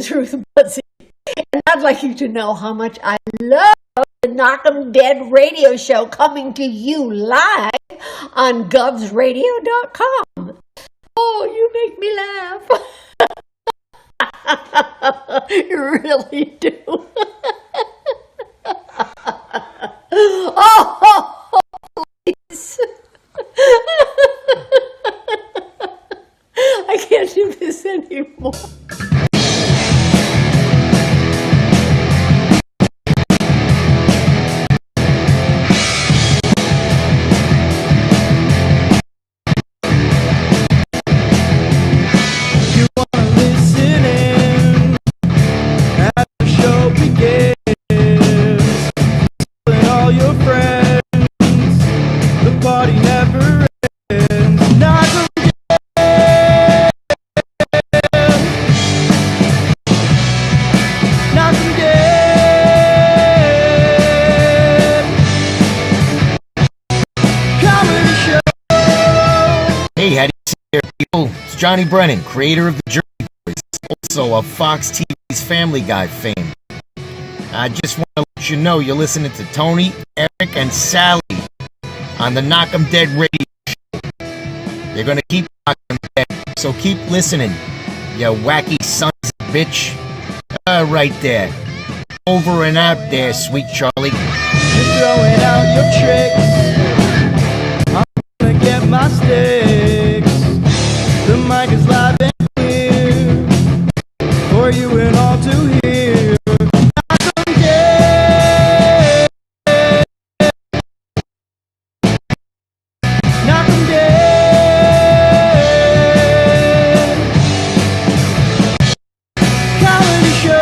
truth, Buzzy. And I'd like you to know how much I love the Knockem Dead radio show coming to you live on govsradio.com. Oh, you make me laugh. You really do. Oh, please. I can't do this anymore. It's Johnny Brennan, creator of the Jersey Boys, also of Fox TV's Family Guy fame. I just want to let you know you're listening to Tony, Eric, and Sallie on the Knockem Dead radio show. They're going to keep knocking dead, so keep listening, you wacky sons of bitch. Right there. Over and out there, sweet Charlie. You're throwing out your tricks. I'm going to get my sticks. The mic is live and clear for you and all to hear. Knockem Dead. Knockem Dead. Comedy show.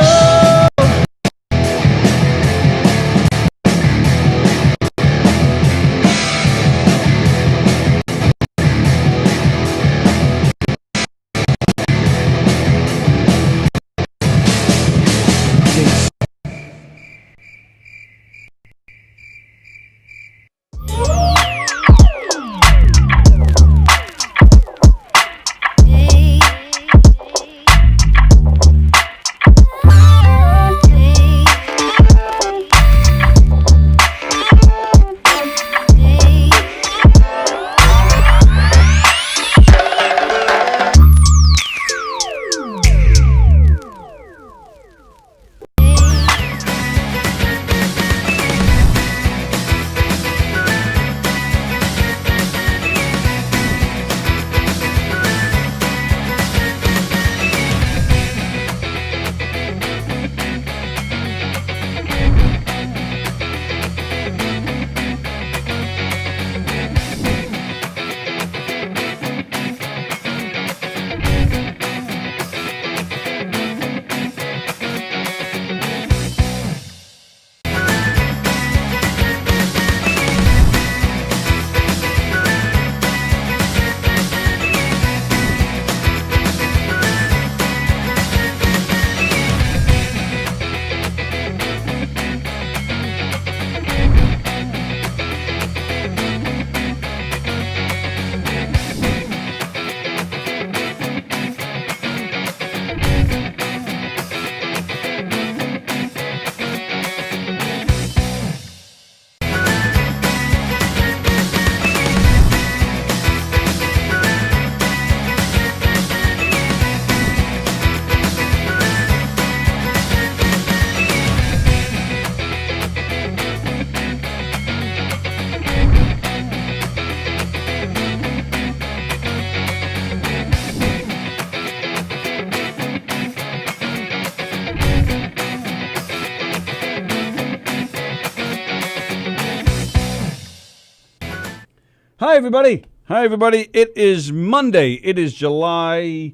Hi, everybody. Hi, everybody. It is Monday. It is July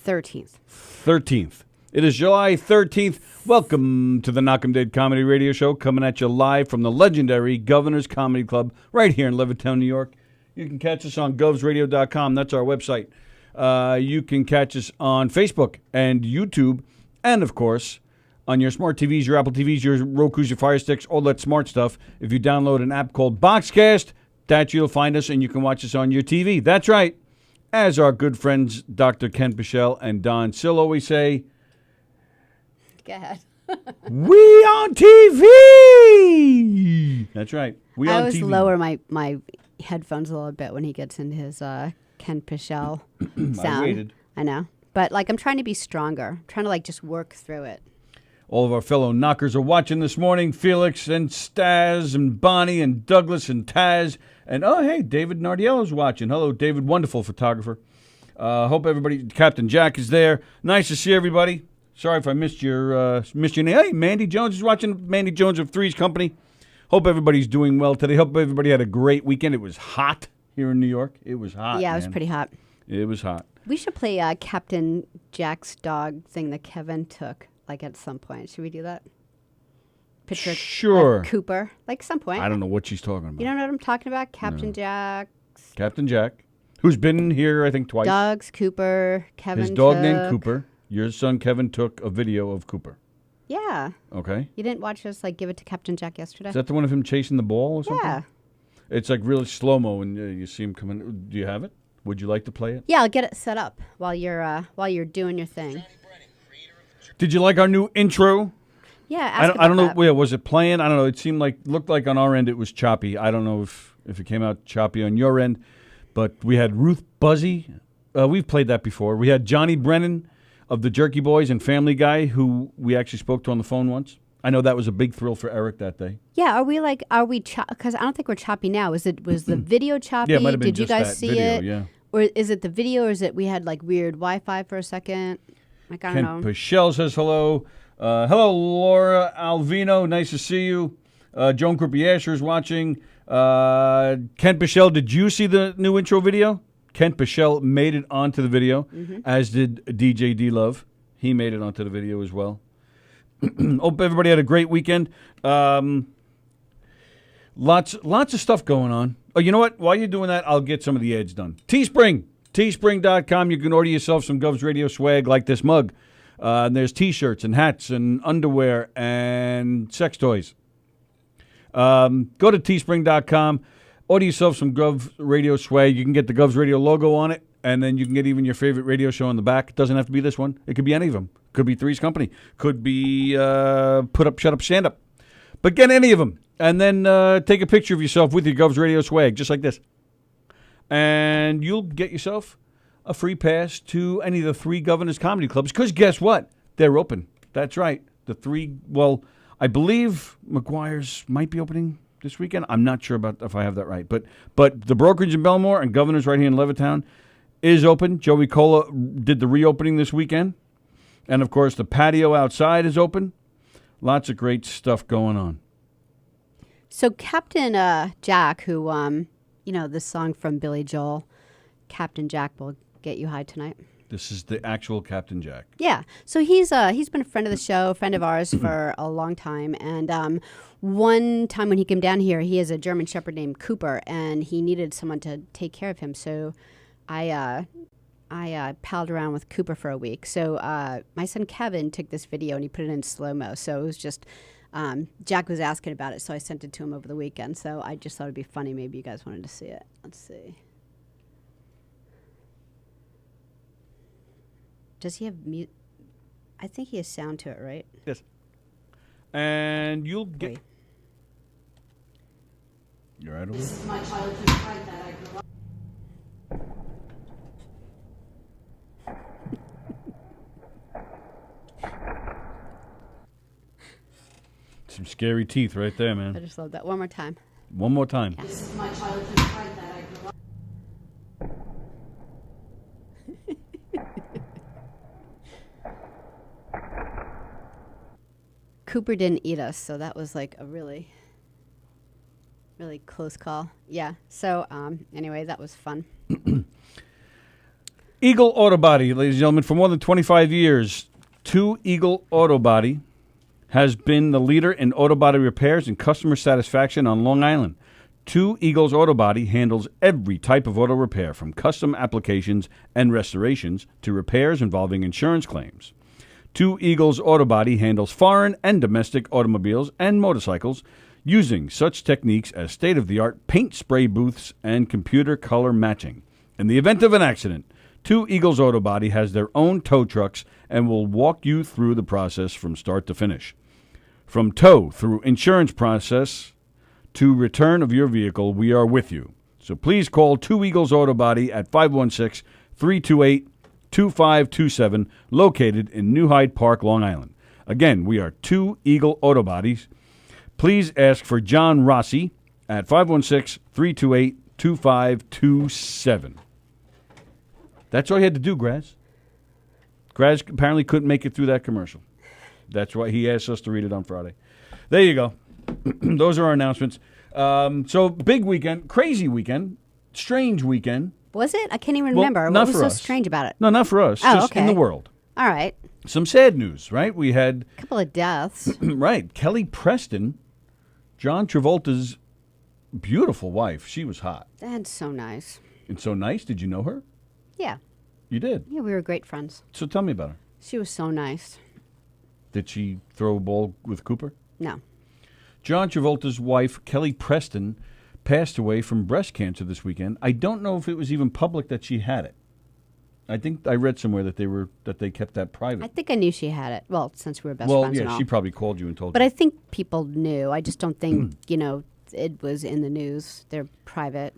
13th. It is July 13th. Welcome to the Knockem Dead Comedy Radio Show, coming at you live from the legendary Governor's Comedy Club right here in Levittown, New York. You can catch us on govsradio.com. That's our website. You can catch us on Facebook and YouTube, and, of course, on your smart TVs, your Apple TVs, your Rokus, your Fire Sticks, all that smart stuff. If you download an app called Boxcast, that you'll find us, and you can watch us on your TV. That's right. As our good friends Dr. Ken Pichelle and Don Sill always say, Go ahead. We on TV. That's right. We I on always TV. lower my headphones a little bit when he gets into his Ken Pichel sound. waited. I know. But like I'm trying to be stronger. I'm trying to like just work through it. All of our fellow knockers are watching this morning. Felix and Staz and Bonnie and Douglas and Taz. And, oh, hey, David Nardiello's watching. Hello, David. Wonderful photographer. Hope everybody, Captain Jack is there. Nice to see everybody. Sorry if I missed your name. Hey, Mandy Jones is watching. Mandy Jones of Three's Company. Hope everybody's doing well today. Hope everybody had a great weekend. It was hot here in New York. It was hot, Yeah, it was man. pretty hot. It was hot. We should play Captain Jack's dog thing that Kevin took, like at some point. Should we do that? Picture Sure. like Cooper, like some point. I don't know what she's talking about. You don't know what I'm talking about? Captain Jack, Captain Jack, who's been here, I think, twice. dogs, Cooper, Kevin. His dog took. named Cooper. Your son Kevin took a video of Cooper. Yeah. Okay. You didn't watch us like give it to Captain Jack yesterday? Is that the one of him chasing the ball or something? Yeah. It's like really slow-mo and you see him coming. Do you have it? Would you like to play it? Yeah, I'll get it set up while you're doing your thing. Did you like our new intro? Yeah, ask I don't know. about that. Yeah, was it playing? I don't know. It seemed looked like on our end it was choppy. I don't know if it came out choppy on your end, but we had Ruth Buzzy. We've played that before. We had Johnny Brennan of the Jerky Boys and Family Guy, who we actually spoke to on the phone once. I know that was a big thrill for Eric that day. Yeah, are we because I don't think we're choppy now. Was the video choppy? Yeah, it might have been Did you just guys that see video, it? yeah. Or is it the video or is it we had like weird Wi-Fi for a second? Like I don't Ken know. Pichel says hello. Hello, Laura Alvino. Nice to see you. Joan Croupier is watching. Ken Pichel, did you see the new intro video? Ken Pichel made it onto the video, as did DJ D-Love. He made it onto the video as well. Hope everybody had a great weekend. Lots of stuff going on. Oh, you know what? While you're doing that, I'll get some of the ads done. Teespring. Teespring.com. You can order yourself some Govs Radio swag like this mug. And there's T-shirts and hats and underwear and sex toys. Go to teespring.com. Order yourself some Govs Radio swag. You can get the Govs Radio logo on it, and then you can get even your favorite radio show on the back. It doesn't have to be this one. It could be any of them. Could be Three's Company. Could be Put Up, Shut Up, Stand Up. But get any of them, and then take a picture of yourself with your Govs Radio swag, just like this. And you'll get yourself a free pass to any of the 3 Governors Comedy Clubs, because guess what? They're open. That's right. The 3, well, I believe McGuire's might be opening this weekend. I'm not sure about if I have that right. But the brokerage in Belmore and Governors right here in Levittown is open. Joey Cola did the reopening this weekend. And, of course, the patio outside is open. Lots of great stuff going on. So Captain Jack, who this song from Billy Joel, Captain Jack will get you high tonight. This is the actual Captain Jack. Yeah. So he's been a friend of the show, friend of ours for a long time. And one time when he came down here, he has a German Shepherd named Cooper, and he needed someone to take care of him. So I palled around with Cooper for a week. So my son Kevin took this video and he put it in slow-mo. So it was just Jack was asking about it, so I sent it to him over the weekend. So I just thought it'd be funny. Maybe you guys wanted to see it. Let's see. Does he have mute? I think he has sound to it, right? Yes. And you'll get... Wait. You're right over. This is my childhood friend that I grew up. Some scary teeth right there, I man. just love that. One more time. One more time. This is my childhood friend that I grew up. Cooper didn't eat us, so that was like a really, really close call. Yeah. So anyway, that was fun. Eagle Auto Body, ladies and gentlemen, for more than 25 years, 2 Eagle Auto Body has been the leader in auto body repairs and customer satisfaction on Long Island. 2 Eagles Auto Body handles every type of auto repair, from custom applications and restorations to repairs involving insurance claims. 2 Eagles Auto Body handles foreign and domestic automobiles and motorcycles using such techniques as state-of-the-art paint spray booths and computer color matching. In the event of an accident, Two Eagles Auto Body has their own tow trucks and will walk you through the process from start to finish. From tow through insurance process to return of your vehicle, we are with you. So please call Two Eagles Auto Body at 516-328-2527, located in New Hyde Park, Long Island. Again, we are Two Eagle Auto Bodies. Please ask for John Rossi at 516-328-2527. That's all you had to do, Graz. Graz apparently couldn't make it through that commercial. That's why he asked us to read it on Friday. There you go. Those are our announcements. So big weekend, crazy weekend, strange weekend. Was it? I can't even Well, remember. not What was for so us. strange about it? No, not for us. Oh, just in okay. the world. All right. Some sad news, right? We had, A couple of deaths. right, Kelly Preston, John Travolta's beautiful wife. She was hot. That's so nice. And so nice. Did you know her? Yeah. You did. Yeah, we were great friends. So tell me about her. She was so nice. Did she throw a ball with Cooper? No. John Travolta's wife, Kelly Preston, passed away from breast cancer this weekend. I don't know if it was even public that she had it. I think I read somewhere that they kept that private. I think I knew she had it. Well, since we were best friends and yeah, all. she probably called you and told But you. I think people knew. I just don't think, it was in the news. They're private,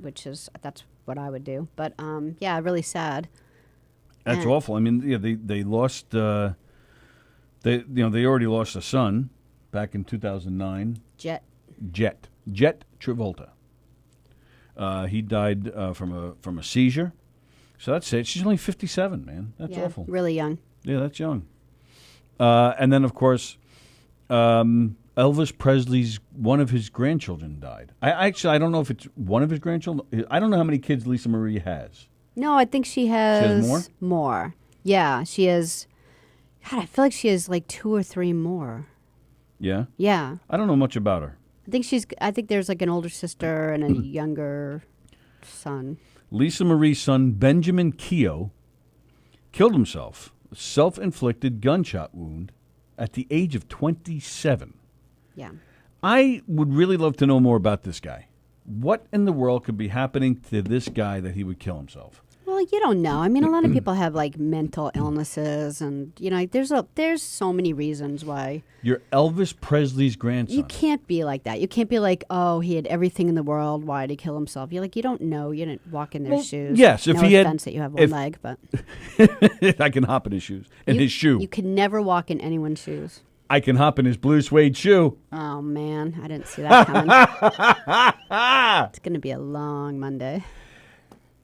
that's what I would do. But, yeah, really sad. That's awful. I mean, yeah, they lost. They already lost a son back in 2009. Jet Travolta. He died from a seizure. So that's it. She's only 57, man. That's awful. Really young. Yeah, that's young. And then, of course, Elvis Presley's one of his grandchildren died. I don't know if it's one of his grandchildren. I don't know how many kids Lisa Marie has. No, I think she has, more? more. Yeah, she has. God, I feel like she has like 2 or 3 more. Yeah? Yeah. I don't know much about her. I think there's like an older sister and a younger son. Lisa Marie's son, Benjamin Keogh, killed himself, a self-inflicted gunshot wound at the age of 27. Yeah. I would really love to know more about this guy. What in the world could be happening to this guy that he would kill himself? Well, you don't know. I mean, a lot of people have like mental illnesses, and there's so many reasons why. You're Elvis Presley's grandson. You can't be like that. You can't be like, oh, he had everything in the world. Why did he kill himself? You're like, you don't know. You didn't walk in their shoes. yes, if no he had- offense that you have one leg, but I can hop in his shoes. In you, his shoe. you could never walk in anyone's shoes. I can hop in his blue suede shoe. Oh man, I didn't see that coming. It's gonna be a long Monday.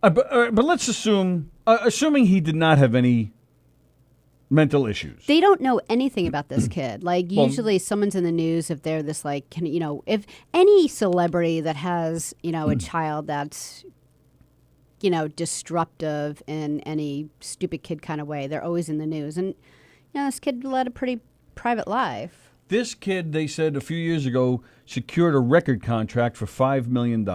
But let's assume, assuming he did not have any mental issues. They don't know anything about this kid. Like usually someone's in the news if they're this like if any celebrity that has, a child that's disruptive in any stupid kid kind of way, they're always in the news. And this kid led a pretty private life. This kid, they said a few years ago, secured a record contract for $5 million.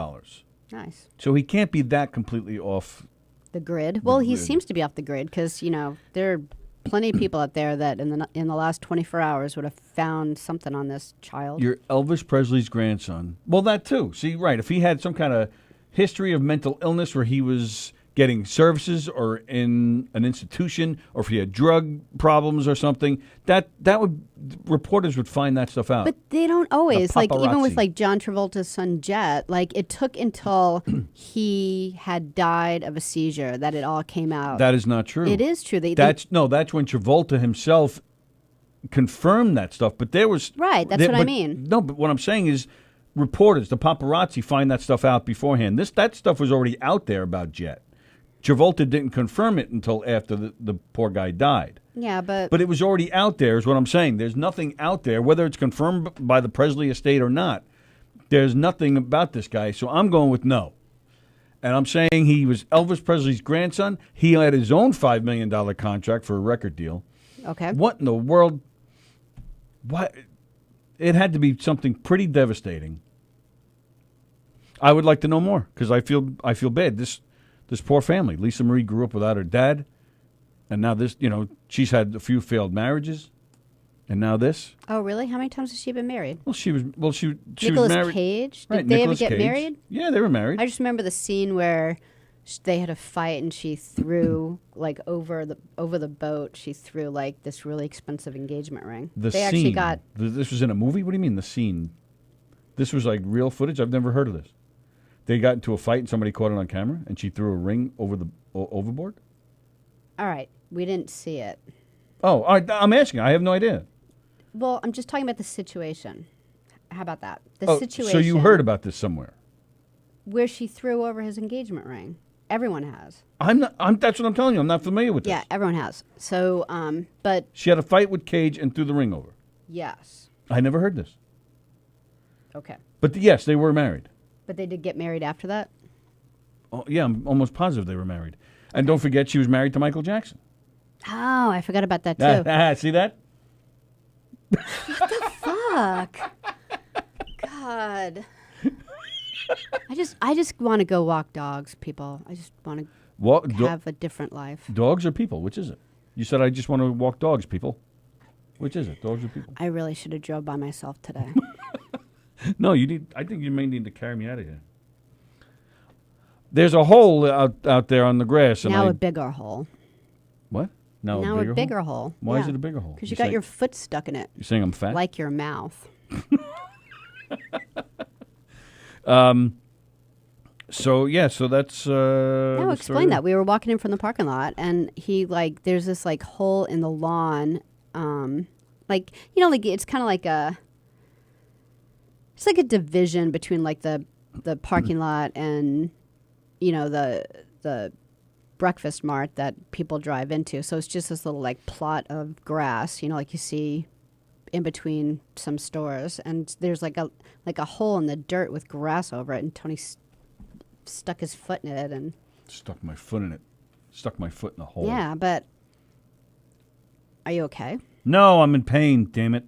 Nice. So he can't be that completely off. The grid. Well, he grid. seems to be off the grid because, there are plenty of people out there that in the last 24 hours would have found something on this child. You're Elvis Presley's grandson. Well, that too. See, right. If he had some kind of history of mental illness where he was getting services or in an institution, or if he had drug problems or something, that would, reporters would find that stuff out. But they don't always. Like, even with, paparazzi. like, John Travolta's son, Jet, like, it took until he had died of a seizure that it all came out. That is not true. It is true. That's when Travolta himself confirmed that stuff. But there was... Right, that's what I mean. No, but what I'm saying is reporters, the paparazzi, find that stuff out beforehand. That stuff was already out there about Jet. Travolta didn't confirm it until after the poor guy died. Yeah, but... But it was already out there is what I'm saying. There's nothing out there, whether it's confirmed by the Presley estate or not. There's nothing about this guy, so I'm going with no. And I'm saying he was Elvis Presley's grandson. He had his own $5 million contract for a record deal. Okay. What in the world? What? It had to be something pretty devastating. I would like to know more because I feel bad. This poor family. Lisa Marie grew up without her dad, and now this. She's had a few failed marriages, and now this. Oh, really? How many times has she been married? Well, she was Nicolas married. Cage? Did Right, they Nicolas ever get Cage. married? Yeah, they were married. I just remember the scene where they had a fight, and she threw like over the boat. She threw like this really expensive engagement ring. The they scene. actually got. This was in a movie? What do you mean, the scene? This was like real footage? I've never heard of this. They got into a fight and somebody caught it on camera and she threw a ring overboard? All right. We didn't see it. Oh, I'm asking. I have no idea. Well, I'm just talking about the situation. How about that? The situation. So you heard about this somewhere? Where she threw over his engagement ring. Everyone has. That's what I'm telling you. I'm not familiar with this. Yeah, everyone has. So, but... She had a fight with Cage and threw the ring over. Yes. I never heard this. Okay. But yes, they were married. But they did get married after that? Oh, yeah, I'm almost positive they were married. And don't forget, she was married to Michael Jackson. Oh, I forgot about that, too. See that? Fuck. God. I just want to go walk dogs, people. I just want to have a different life. Dogs or people? Which is it? You said I just want to walk dogs, people. Which is it? Dogs or people? I really should have drove by myself today. No, I think you may need to carry me out of here. There's a hole out there on the grass. Now a bigger hole. What? Now a bigger hole. Why is it a bigger hole? Because you got your foot stuck in it. You're saying I'm fat? Like your mouth. So that's. No, explain that. We were walking in from the parking lot, and there's this hole in the lawn, it's kind of like it's like a division between the parking lot and the breakfast mart that people drive into. So it's just this little plot of grass, like you see in between some stores, and there's a hole in the dirt with grass over it, and Tony stuck his foot in it and stuck my foot in the hole. Yeah, but are you okay? No, I'm in pain, damn it.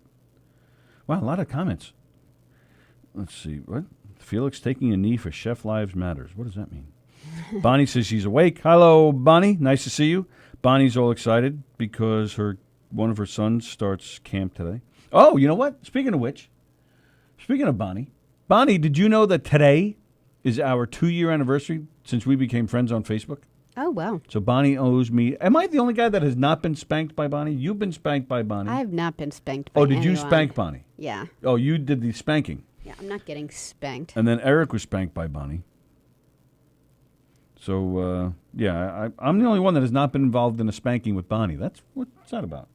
Wow, a lot of comments. Let's see. What? Felix taking a knee for Chef Lives Matters. What does that mean? Bonnie says she's awake. Hello, Bonnie. Nice to see you. Bonnie's all excited because one of her sons starts camp today. Oh, you know what? Speaking of Bonnie, did you know that today is our 2-year anniversary since we became friends on Facebook? Oh, wow. So Bonnie owes me... Am I the only guy that has not been spanked by Bonnie? You've been spanked by Bonnie. I have not been spanked by anyone. Oh, did you anyone. spank Bonnie? Yeah. Oh, you did the spanking. Yeah, I'm not getting spanked. And then Eric was spanked by Bonnie. So, I'm the only one that has not been involved in a spanking with Bonnie. What's that about?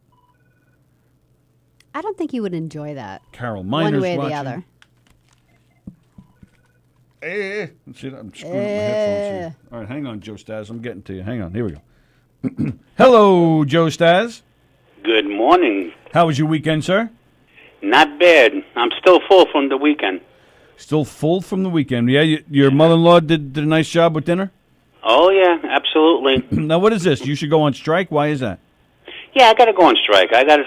I don't think you would enjoy that. Carol Miner's one way or watching. the other. See, I'm screwing my headphones here. All right, hang on, Joe Stas. I'm getting to you. Hang on. Here we go. Hello, Joe Stas. Good morning. How was your weekend, sir? Not bad. I'm still full from the weekend. Still full from the weekend. Yeah, your mother-in-law did a nice job with dinner? Oh, yeah, absolutely. Now, what is this? You should go on strike? Why is that? Yeah, I got to go on strike. I got to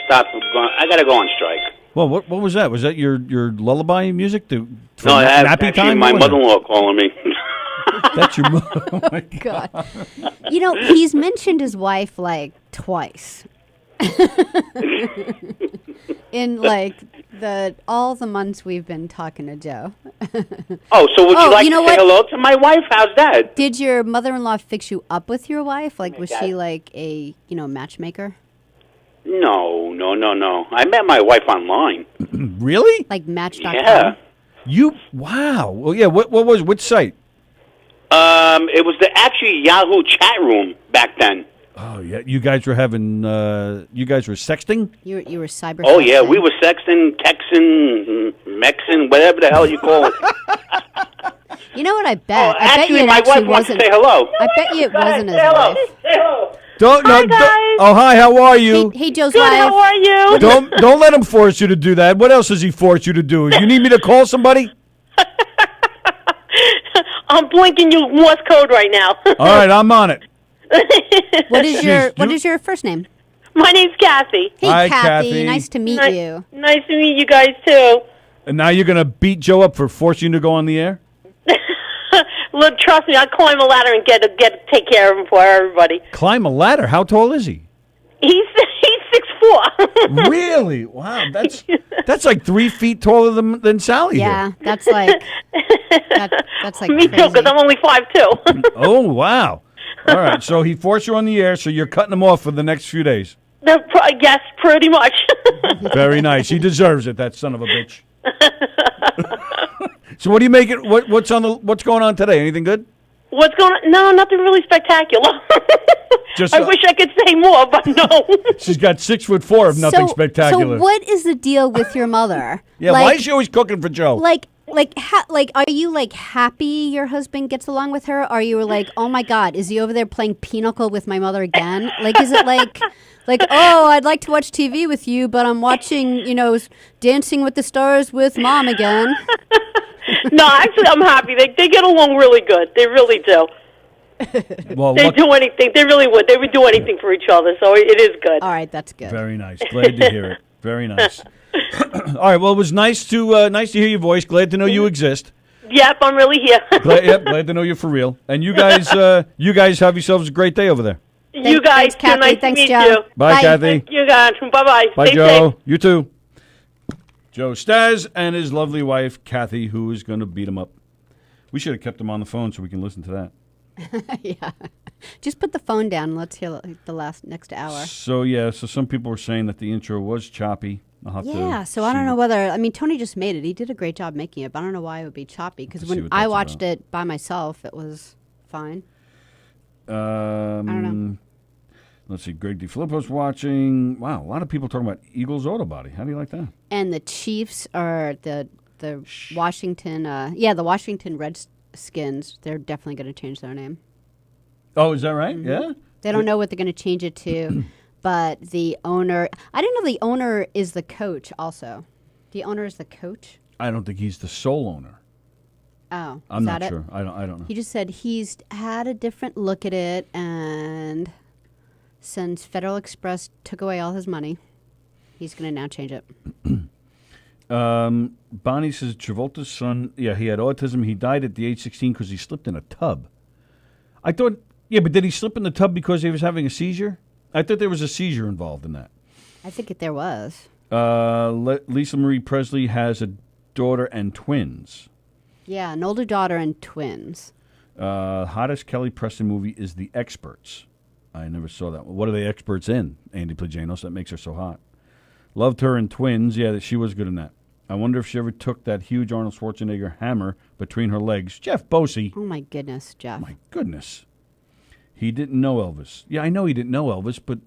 stop. I got to go on strike. Well, what was that? Was that your lullaby music? No, that's nappy actually time? my mother-in-law calling me. That's your mother. Oh, my God. God. He's mentioned his wife twice. In all the months we've been talking to Joe. Oh, so would you like to say hello to my wife? How's that? Did your mother-in-law fix you up with your wife? Was she a matchmaker? No. I met my wife online. Really? Like Match.com? Yeah. Wow. Well, yeah. Which site? It was actually Yahoo chat room back then. Oh yeah, you guys were sexting? You were cyber. Oh yeah, we were sexting, texting, mexing, whatever the hell you call it. You know what? I bet. Oh, actually, my wife wants to say hello. I bet you it wasn't his wife. Say hello. Hi guys. Oh hi, how are you? Hey Joe's Good, wife. how are you? Don't let him force you to do that. What else does he force you to do? You need me to call somebody? I'm blinking you Morse code right now. All right, I'm on it. What is your first name? My name's Kathy. Hey, Hi, Kathy. Kathy. Nice to meet you. Nice to meet you guys too. And now you're gonna beat Joe up for forcing you to go on the air? Look, trust me, I'll climb a ladder and take care of him for everybody. Climb a ladder? How tall is he? He's 6'4", Really? Wow, that's like 3 feet taller than Sally Yeah, here. that's like that's like Me too, crazy. because I'm only 5'2". Oh, wow. All right, so he forced you on the air, so you're cutting him off for the next few days. Yes, pretty much. Very nice. He deserves it, that son of a bitch. So what do you make it? What's going on today? Anything good? What's going on? No, nothing really spectacular. Just, I wish I could say more, but no. She's got 6'4" of nothing spectacular. So what is the deal with your mother? Yeah, why is she always cooking for Joe? Are you like happy your husband gets along with her? Are you like, oh my God, is he over there playing pinochle with my mother again? Like, is it like, oh, I'd like to watch TV with you, but I'm watching, Dancing with the Stars with Mom again. No, actually, I'm happy. They get along really good. They really do. Well, They do anything. They really would. They would do anything for each other, so it is good. All right, that's good. Very nice. Glad to hear it. Very nice. All right. Well, it was nice to hear your voice. Glad to know you exist. Yep, I'm really here. Glad to know you're for real. And you guys have yourselves a great day over there. You guys Thanks, Kathy. too. Nice Thanks, to meet Joe. you. Bye, Bye. Kathy. Thank you guys. Bye-bye. Bye, Stay Joe. safe. You too. Joe Staz and his lovely wife, Kathy, who is going to beat him up. We should have kept him on the phone so we can listen to that. Yeah. Just put the phone down and let's hear the next hour. So some people were saying that the intro was choppy. I'll have Yeah, to so I don't see know what- whether, Tony just made it. He did a great job making it, but I don't know why it would be choppy, because Let's see when what I that's watched about. it by myself, it was fine. I don't know. Let's see. Greg DeFilippo's watching. Wow, a lot of people talking about Eagles Auto Body. How do you like that? And the Chiefs are the Washington, the Washington Redskins. They're definitely going to change their name. Oh, is that right? Mm-hmm. Yeah. They don't know what they're going to change it to, but the owner, I didn't know the owner is the coach also. The owner is the coach? I don't think he's the sole owner. Oh, I'm is not that it? sure. I don't know. He just said he's had a different look at it, and since Federal Express took away all his money, he's going to now change it. Bonnie says Travolta's son, he had autism. He died at the age 16 because he slipped in a tub. I thought, but did he slip in the tub because he was having a seizure? I thought there was a seizure involved in that. I think there was. Lisa Marie Presley has a daughter and twins. Yeah, an older daughter and twins. Hottest Kelly Preston movie is The Experts. I never saw that one. What are they experts in? Andy Plajanos, that makes her so hot. Loved her in Twins. Yeah, she was good in that. I wonder if she ever took that huge Arnold Schwarzenegger hammer between her legs. Jeff Bosey. Oh, my goodness, Jeff. My goodness. He didn't know Elvis. Yeah, I know he didn't know Elvis, but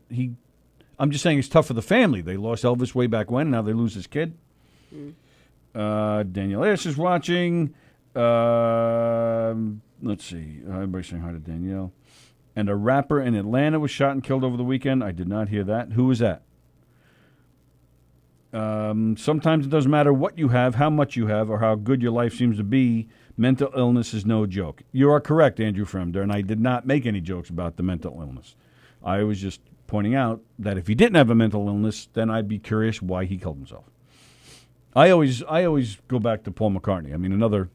I'm just saying it's tough for the family. They lost Elvis way back when. Now they lose his kid. Danielle Ayers is watching. Let's see. Everybody's saying hi to Danielle. And a rapper in Atlanta was shot and killed over the weekend. I did not hear that. Who was that? Sometimes it doesn't matter what you have, how much you have, or how good your life seems to be. Mental illness is no joke. You are correct, Andrew Fremder, and I did not make any jokes about the mental illness. I was just pointing out that if he didn't have a mental illness, then I'd be curious why he killed himself. I always go back to Paul McCartney. I mean, another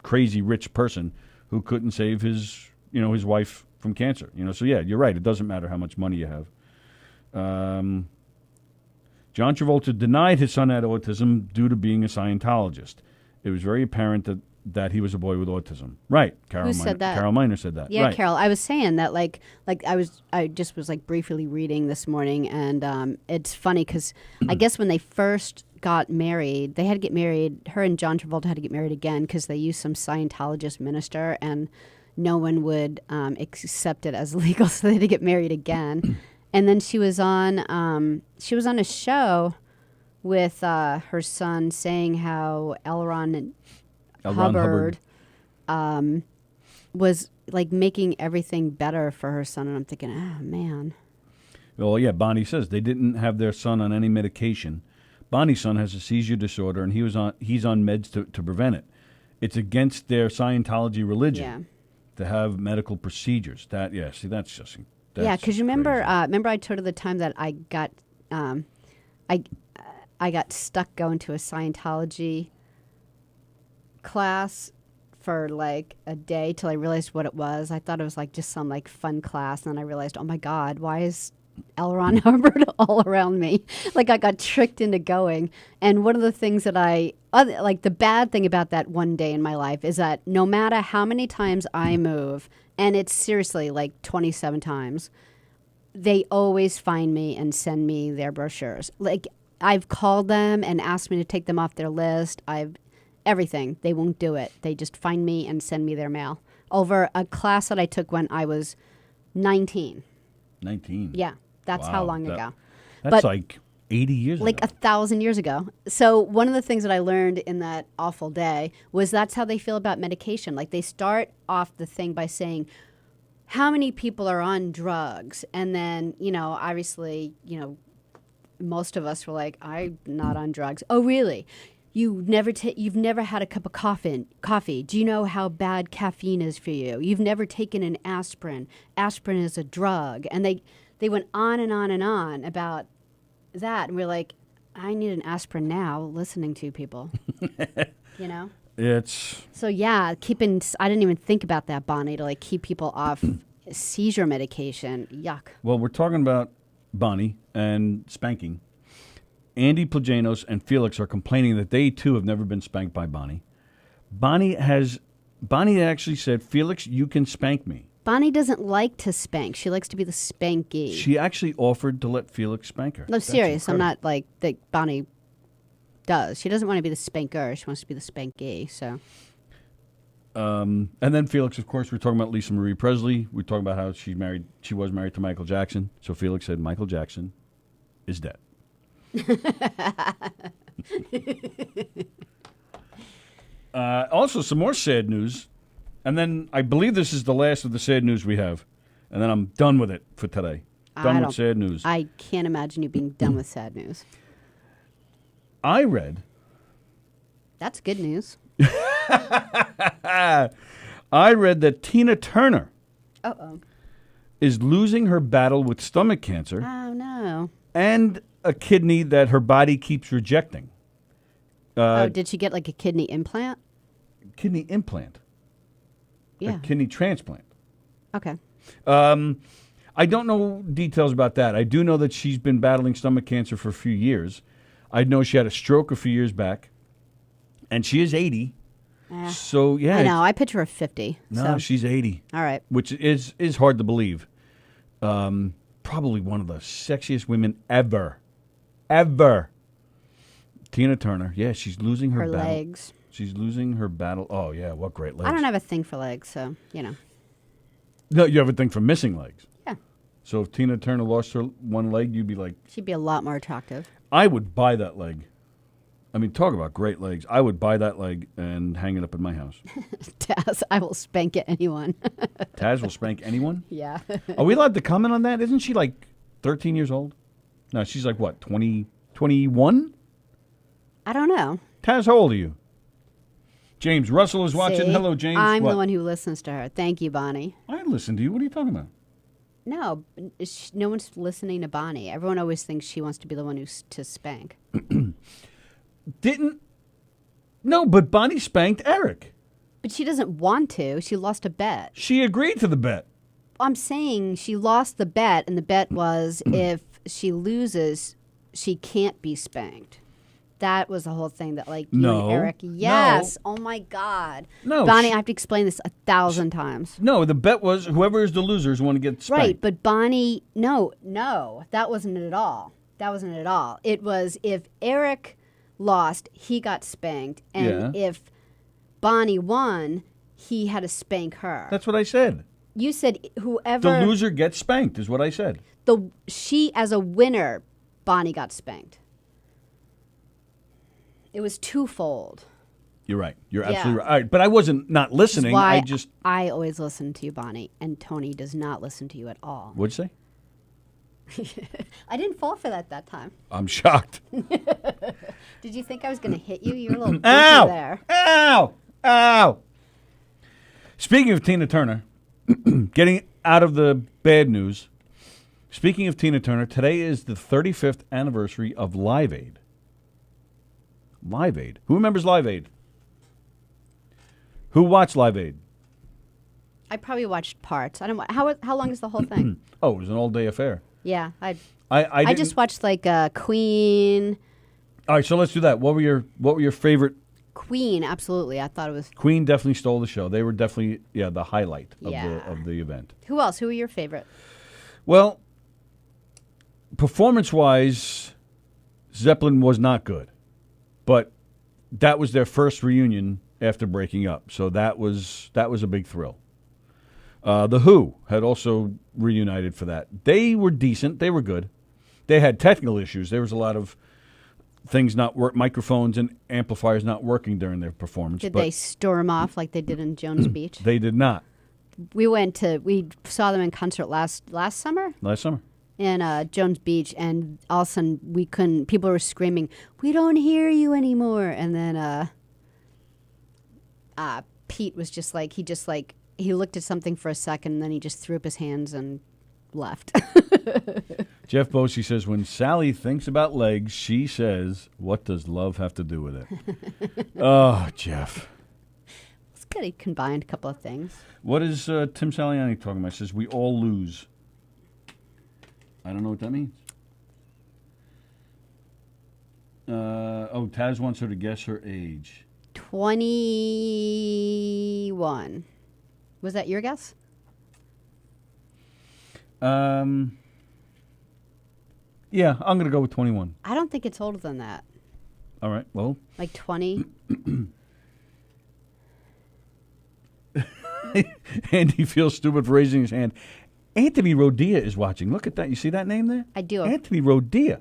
crazy rich person who couldn't save his wife from cancer. So yeah, you're right. It doesn't matter how much money you have. John Travolta denied his son had autism due to being a Scientologist. It was very apparent that he was a boy with autism. Right. Who said that? Carol Miner said that. Yeah, right. Carol. I was saying that I just was briefly reading this morning, and it's funny because I guess when they first got married, they had to get married. Her and John Travolta had to get married again because they used some Scientologist minister, and no one would accept it as legal, so they had to get married again. And then she was on a show with her son saying how L. Ron Hubbard was making everything better for her son, and I'm thinking, oh man. Well, yeah, Bonnie says they didn't have their son on any medication. Bonnie's son has a seizure disorder, and he's on meds to prevent it. It's against their Scientology religion to have medical procedures. That's just Because remember I told her the time that I got stuck going to a Scientology class for a day till I realized what it was. I thought it was just some fun class, and then I realized, oh my God, why is L. Ron Hubbard all around me. Like I got tricked into going. And one of the things that like the bad thing about that one day in my life is that no matter how many times I move, and it's seriously like 27 times, they always find me and send me their brochures. Like I've called them and asked me to take them off their list. Everything. They won't do it. They just find me and send me their mail over a class that I took when I was 19. 19. Yeah, that's how Wow, long ago. That's But- like 80 years Like ago. 1,000 years ago. So one of the things that I learned in that awful day was that's how they feel about medication. Like they start off the thing by saying, how many people are on drugs? And then, obviously, most of us were like, I'm not on drugs. Oh, really? You've never had a cup of coffee. Do you know how bad caffeine is for you? You've never taken an aspirin. Aspirin is a drug. And they went on and on and on about that. And we're like, I need an aspirin now, listening to people. It's So yeah, I didn't even think about that, Bonnie, to like keep people off seizure medication. Yuck. well, we're talking about Bonnie and spanking. Andy Plajanos and Felix are complaining that they too have never been spanked by Bonnie. Bonnie actually said, "Felix, you can spank me." Bonnie doesn't like to spank. She likes to be the spanky. She actually offered to let Felix spank her. No, That's serious. I'm incredible. not like that. Bonnie does. She doesn't want to be the spanker. She wants to be the spanky. So And then Felix, of course, we're talking about Lisa Marie Presley. We're talking about how she was married to Michael Jackson. So Felix said Michael Jackson is dead. Also, some more sad news. And then I believe this is the last of the sad news we have. And then I'm done with it for today. Done with sad news. I can't imagine you being done with sad news. I read That's good news. that Tina Turner is losing her battle with stomach cancer Oh no. and a kidney that her body keeps rejecting. Did she get like a kidney implant? Kidney implant. Yeah. A kidney transplant. Okay. I don't know details about that. I do know that she's been battling stomach cancer for a few years. I know she had a stroke a few years back, and she is 80. So, yeah. I know. I picture her 50. No, so. she's 80. All right. Which is hard to believe. Probably one of the sexiest women ever. Ever. Tina Turner. Yeah, she's losing her Her battle. legs. She's losing her battle. Oh, yeah, what great legs. I don't have a thing for legs, so No, you have a thing for missing legs. Yeah. So if Tina Turner lost her one leg, you'd be like, She'd be a lot more attractive. I would buy that leg. I mean, talk about great legs. I would buy that leg and hang it up in my house. Taz, I will spank anyone. Taz will spank anyone? Yeah. Are we allowed to comment on that? Isn't she like 13 years old? No, she's like what, 20, 21? I don't know. Taz, how old are you? James Russell is watching. See? Hello, James. I'm What? the one who listens to her. Thank you, Bonnie. I listen to you. What are you talking about? No, no one's listening to Bonnie. Everyone always thinks she wants to be the one who's to spank. No, but Bonnie spanked Eric. But she doesn't want to. She lost a bet. She agreed to the bet. I'm saying she lost the bet, and the bet was if she loses, she can't be spanked. That was the whole thing that, like, you No. and Eric. Yes. Oh, my God. No, Bonnie, she- I have to explain this 1,000 times. No, the bet was whoever is the loser is going to get spanked. Right, but Bonnie, no, that wasn't it at all. It was if Eric lost, he got spanked, and if Bonnie won, he had to spank her. That's what I said. You said whoever The loser gets spanked is what I said. she as a winner, Bonnie got spanked. It was twofold. You're right. You're Yeah. absolutely right. All right, but I wasn't not Which is listening. why I I always listen to you, Bonnie, and Tony does not listen to you at all. What'd you say? I didn't fall for that time. I'm shocked. Did you think I was going to hit you? You were a little Ow! goofy there. Ow! Ow! Speaking of Tina Turner, getting out of the bad news, speaking of Tina Turner, today is the 35th anniversary of Live Aid. Live Aid. Who remembers Live Aid? Who watched Live Aid? I probably watched parts. I don't. How long is the whole thing? Oh, it was an all-day affair. Yeah, I didn't- just watched like Queen. All right, so let's do that. What were your favorite? Queen, absolutely. I thought it was. Queen definitely stole the show. They were definitely the highlight Yeah. of the event. Who else? Who were your favorite? Well, performance-wise, Zeppelin was not good, but that was their first reunion after breaking up, so that was a big thrill. The Who had also reunited for that. They were decent. They were good. They had technical issues. There was a lot of things not work, microphones and amplifiers not working during their performance. Did but they storm off like they did in Jones Beach? They did not. We saw them in concert last summer Last summer. in Jones Beach, and all of a sudden we couldn't. People were screaming, "We don't hear you anymore!" And then Pete was just like he looked at something for a second, and then he just threw up his hands and left. Jeff Bosey says, when Sallie thinks about legs, she says, what does love have to do with it? Oh, Jeff. It's good. He combined a couple of things. What is Tim Saliani talking about? He says, we all lose. I don't know what that means. Taz wants her to guess her age. 21. Was that your guess? Yeah, I'm going to go with 21. I don't think it's older than that. All right, well. Like 20. Andy feels stupid for raising his hand. Anthony Rodia is watching. Look at that. You see that name there? I do. Anthony Rodia.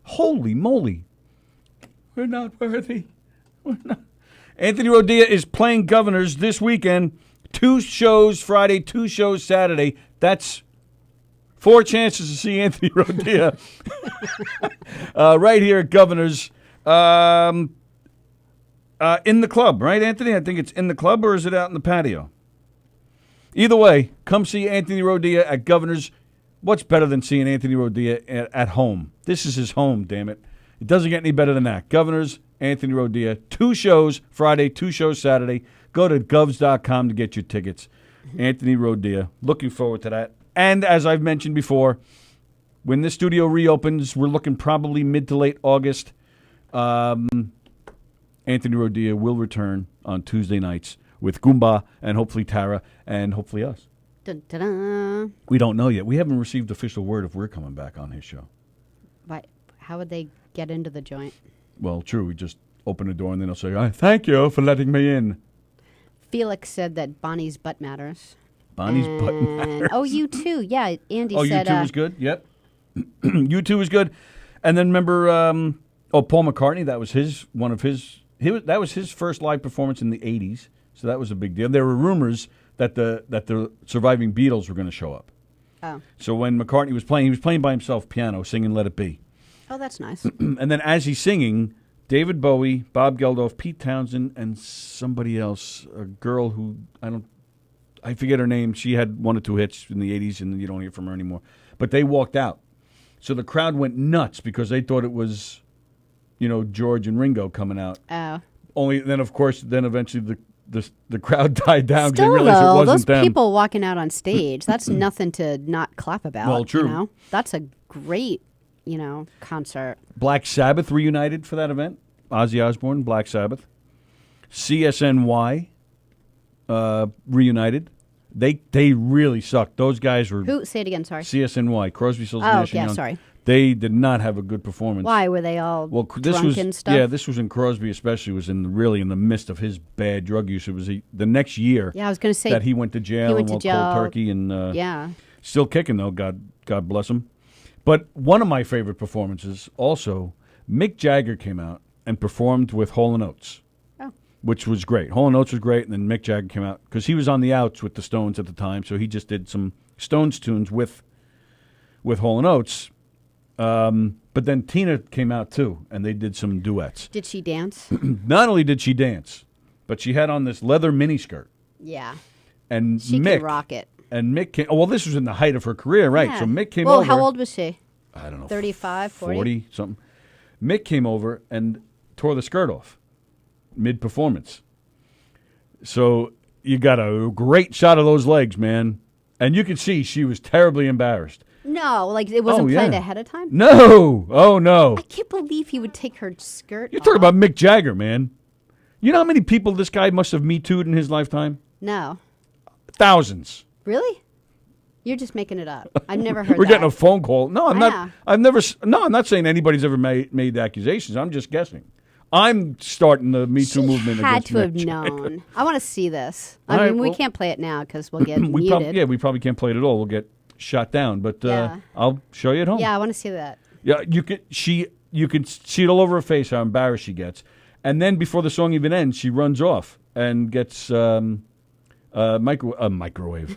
Holy moly. We're not worthy. We're not. Anthony Rodia is playing Governors this weekend. 2 shows Friday, 2 shows Saturday. That's 4 chances to see Anthony Rodia right here at Governors. In the club, right, Anthony? I think it's in the club, or is it out in the patio? Either way, come see Anthony Rodia at Governors. What's better than seeing Anthony Rodia at home? This is his home, damn it. It doesn't get any better than that. Governors, Anthony Rodia. 2 shows Friday, 2 shows Saturday. Go to govs.com to get your tickets. Anthony Rodia. Looking forward to that. And as I've mentioned before, when this studio reopens, we're looking probably mid to late August. Anthony Rodia will return on Tuesday nights with Goomba and hopefully Tara and hopefully us. Dun, dun, dun. We don't know yet. We haven't received official word if we're coming back on his show. But how would they get into the joint? Well, true. We just open the door and then they'll say, thank you for letting me in. Felix said that Bonnie's butt matters. Bonnie's butt matters. Oh, you too. Yeah, Andy Oh, said. U2 was good? Yep. U2 was good. And then remember, Paul McCartney, that was that was his first live performance in the 80s. So that was a big deal. There were rumors that the surviving Beatles were going to show up. Oh. So when McCartney was playing, he was playing by himself, piano, singing Let It Be. Oh, that's nice. And then as he's singing, David Bowie, Bob Geldof, Pete Townsend, and somebody else, a girl who I forget her name. She had 1 or 2 hits in the 80s, and you don't hear from her anymore. But they walked out. So the crowd went nuts because they thought it was, George and Ringo coming out. Oh. Only then, of course, eventually the crowd died down because they Still, realized it though, wasn't those them. people walking out on stage, that's nothing to not clap about. Well, true. You know? That's a great, concert. Black Sabbath reunited for that event. Ozzy Osbourne, Black Sabbath. CSNY reunited. They really sucked. Those guys were... Who? Say it again, sorry. CSNY, Crosby, Stills, Oh, Nash and yeah, Young. sorry. They did not have a good performance. Why? Were they all this drunk was, and stuff? Yeah, this was in Crosby especially, was really in the midst of his bad drug use. It was the next year Yeah, I was going to say... that he went to jail he went and to went cold jail. turkey. And Yeah. still kicking, though, God bless him. But one of my favorite performances also, Mick Jagger came out and performed with Hall & Oates. Oh. Which was great. Hall & Oates was great, and then Mick Jagger came out because he was on the outs with the Stones at the time, so he just did some Stones tunes with Hall & Oates. But then Tina came out too, and they did some duets. Did she dance? Not only did she dance, but she had on this leather miniskirt. Yeah. And She Mick could rock it. And Mick came. Well, this was in the height of her career, right? Yeah. So Mick came well, over. how old was she? I don't know. 35, 40? 40 something. Mick came over and tore the skirt off mid-performance. So you got a great shot of those legs, man. And you could see she was terribly embarrassed. No, like it wasn't planned ahead of time? No. Oh, no. I can't believe he would take her skirt You're off. talking about Mick Jagger, man. You know how many people this guy must have Me Too'd in his lifetime? No. Thousands. Really? You're just making it up. I've never heard We're that. getting a phone call. No, I'm I not. know. I'm not saying anybody's ever made accusations. I'm just guessing. I'm starting the Me Too movement Had against to have Mick Jagger. known. I want to see this. All I right, mean, we well- can't play it now because we'll get We muted. we probably can't play it at all. We'll get shot down. But Yeah. I'll show you at home. Yeah, I want to see that. Yeah, you can see it all over her face how embarrassed she gets, and then before the song even ends, she runs off and gets microwave,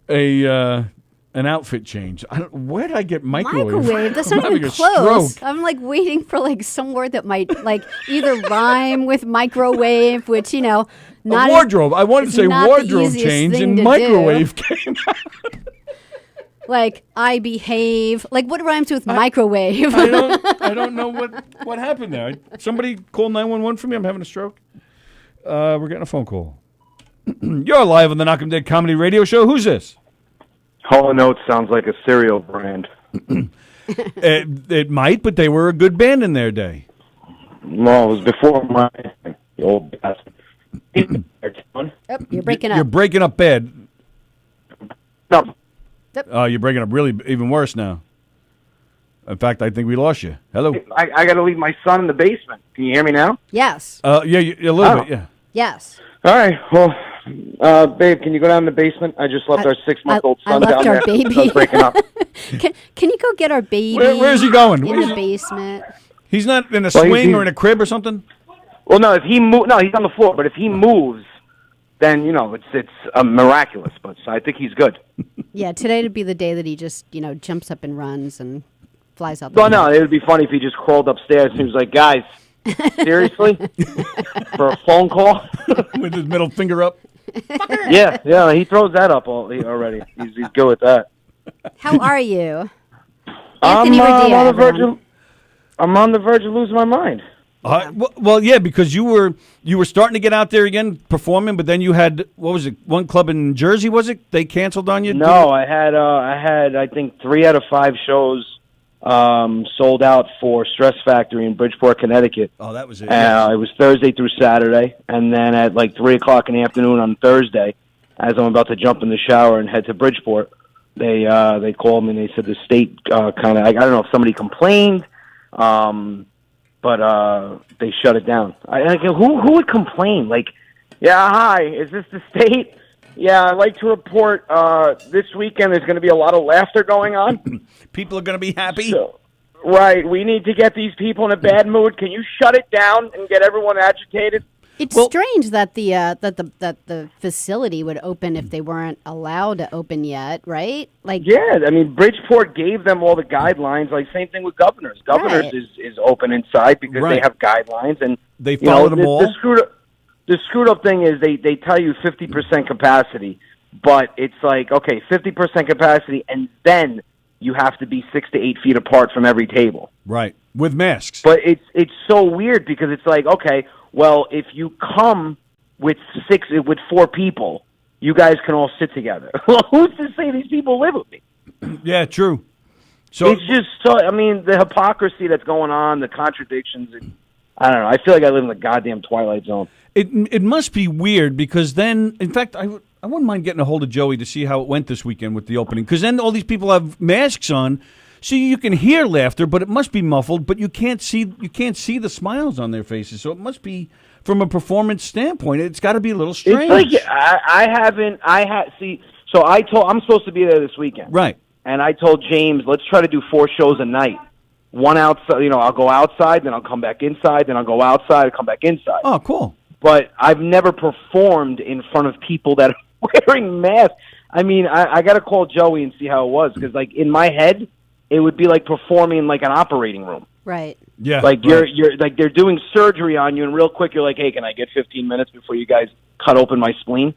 an outfit change. Where did I get microwave? Microwave? That's I'm not even having a close. stroke. I'm like waiting for like some word that might like either rhyme with microwave, which not A wardrobe. I wanted to it's say not the wardrobe easiest change, thing and to microwave do. came out. Like I behave. Like what rhymes with microwave? I don't know what happened there. Somebody call 911 for me. I'm having a stroke. We're getting a phone call. You're live on the Knockem Dead Comedy Radio Show. Who's this? Hall & Oates sounds like a cereal brand. It might, but they were a good band in their day. No, it was before my old bastard. Oh, you're breaking up. You're breaking up bad. No, Oh, you're breaking up really even worse now. In fact, I think we lost you. Hello. I got to leave my son in the basement. Can you hear me now? Yes. Yeah, a little bit. Yeah. Yes. All right. Well, babe, can you go down to the basement? I just left our 6-month-old I son left down our there. baby. I was breaking up. Can you go get our baby? Where's he going? In the basement. He's not in a Well, swing he's- or in a crib or something? Well, no, if he no, he's on the floor. But if he moves, then it's miraculous. But I think he's good. Yeah, today would be the day that he just jumps up and runs and flies out. Well, no, it would be funny if he just crawled upstairs and he was like, "Guys, seriously, for a phone call?" With his middle finger up. Yeah, he throws that up already. He's good with that. How are you? I'm Anthony Radia, on the verge everyone. of I'm on the verge of losing my mind. Well, yeah, because you were starting to get out there again performing, but then you had what was it? One club in Jersey, was it? They canceled on you? No, I had I think 3 out of 5 shows sold out for Stress Factory in Bridgeport, Connecticut. Oh, that was it. It was Thursday through Saturday, and then at like 3:00 in the afternoon on Thursday, as I'm about to jump in the shower and head to Bridgeport, they called me and they said the state kind of I don't know if somebody complained, but they shut it down. I go, who would complain? Like, yeah, hi, is this the state? Yeah, I'd like to report this weekend there's going to be a lot of laughter going on. People are going to be happy. So, right, we need to get these people in a bad mood. Can you shut it down and get everyone agitated? It's strange that the facility would open if they weren't allowed to open yet, right? Like, Yeah, I mean, Bridgeport gave them all the guidelines. Like, same thing with Governors. Governors Right. is open inside because they Right. have guidelines. And They you followed know, them all. The screwed up thing is they tell you 50% capacity, but it's like, okay, 50% capacity, and then you have to be 6 to 8 feet apart from every table. Right, with masks. But it's so weird because it's like, okay, well, if you come with 4 people, you guys can all sit together. Well, who's to say these people live with me? Yeah, true. So It's just so, I mean, the hypocrisy that's going on, the contradictions. I don't know. I feel like I live in the goddamn Twilight Zone. it must be weird because then, in fact, I wouldn't mind getting a hold of Joey to see how it went this weekend with the opening. Because then all these people have masks on, so you can hear laughter, but it must be muffled. But you can't see the smiles on their faces. So it must be, from a performance standpoint, it's got to be a little strange. It's like So I'm supposed to be there this weekend, Right. And I told James, let's try to do 4 shows a night. One outside, I'll go outside, then I'll come back inside, then I'll go outside, and come back inside. Oh, cool. But I've never performed in front of people that are wearing masks. I mean, I got to call Joey and see how it was because, like, in my head, it would be like performing in like an operating room. right. Yeah. Like right. you're like they're doing surgery on you, and real quick you're like, "Hey, can I get 15 minutes before you guys cut open my spleen?"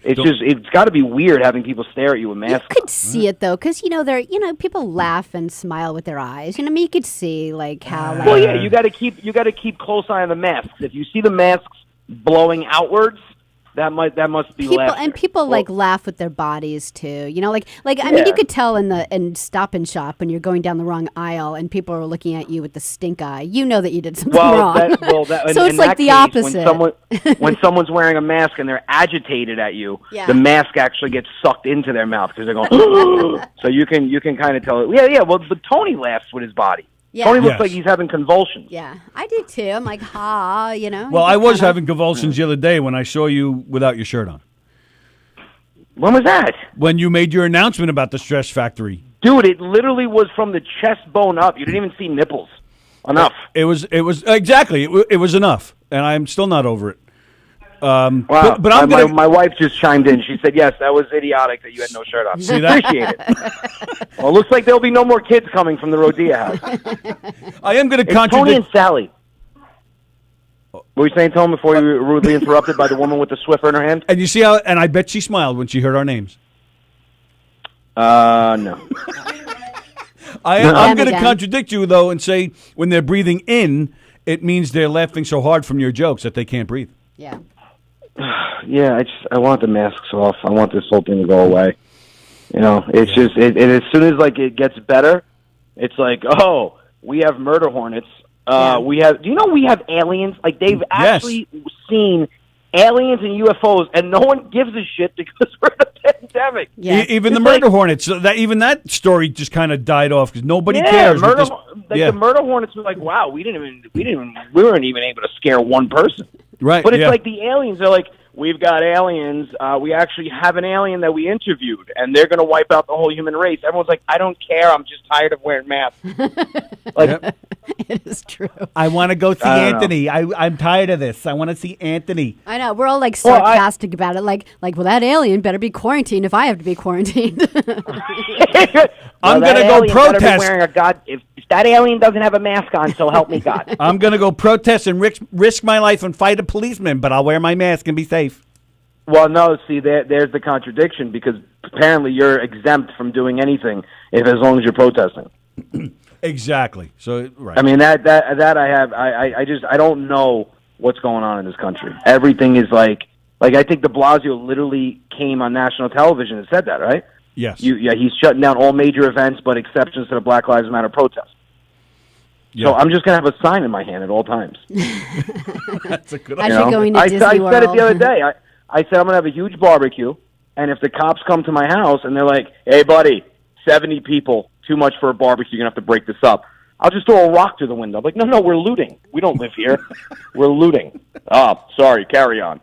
It's got to be weird having people stare at you with masks. You could see it though, because they're people laugh and smile with their eyes. I mean, you could see like how. Well, yeah, you got to keep close eye on the masks. If you see the masks blowing outwards, That must be people laughter. and people Well, laugh with their bodies too. You know, I mean, you could tell in Stop and Shop when you're going down the wrong aisle and people are looking at you with the stink eye. You know that you did something wrong. So it's like the opposite. When someone's wearing a mask and they're agitated at you, Yeah. the mask actually gets sucked into their mouth because they're going. So you can kind of tell it. Yeah. Well, but Tony laughs with his body. Yeah. Tony looks Yes. like he's having convulsions. Yeah, I do too. I'm like, you know. Well, you I was kinda- having convulsions the other day when I saw you without your shirt on. When was that? When you made your announcement about the Stress Factory. Dude, it literally was from the chest bone up. You didn't even see nipples. Enough. It was exactly. It was enough, and I'm still not over it. Wow. But I'm gonna. my wife just chimed in. She said, yes, that was idiotic that you had no shirt on. See that? Appreciate it. Well, it looks like there'll be no more kids coming from the Rodea house. I am going to It's Tony and contradict. Sallie. What were you saying, Tom, before you were rudely interrupted by the woman with the Swiffer in her hand? And you see how? And I bet she smiled when she heard our names. No. I'm going to again. contradict you though and say when they're breathing in, it means they're laughing so hard from your jokes that they can't breathe. Yeah. Yeah, I want the masks off. I want this whole thing to go away. You know, it's just as soon as it gets better, it's like, oh, we have murder hornets. We have. Do you know we have aliens? Like they've actually seen aliens and UFOs, and no one gives a shit because we're in a pandemic. Yeah. Even the It's murder hornets. That story just kind of died off because nobody Yeah, cares. the murder hornets were like, wow, we weren't even able to scare one person. Right. But it's yeah. like the aliens are like, we've got aliens. We actually have an alien that we interviewed, and they're going to wipe out the whole human race. Everyone's like, I don't care. I'm just tired of wearing masks. It is true. I want to go see I don't Anthony. I'm tired of this. I want to see Anthony. I know we're all Well, sarcastic about it. Like, well, that alien better be quarantined if I have to be quarantined. I'm that gonna go alien better be protest. Wearing if that alien doesn't have a mask on, so help me God. I'm going to go protest and risk my life and fight a policeman, but I'll wear my mask and be safe. Well, no, see, there's the contradiction because apparently you're exempt from doing anything as long as you're protesting. Exactly. So right. I mean that I have I don't know what's going on in this country. Everything is like I think de Blasio literally came on national television and said that, right? Yes. He's shutting down all major events but exceptions to the Black Lives Matter protest. Yeah. So I'm just gonna have a sign in my hand at all times. That's a good As idea. you're going to I Disney said World. it the other day. I said I'm gonna have a huge barbecue, and if the cops come to my house and they're like, "Hey, buddy, 70 people, too much for a barbecue. You're gonna have to break this up." I'll just throw a rock through the window. I'm like, no, we're looting. We don't live here. We're looting. Oh, sorry. Carry on.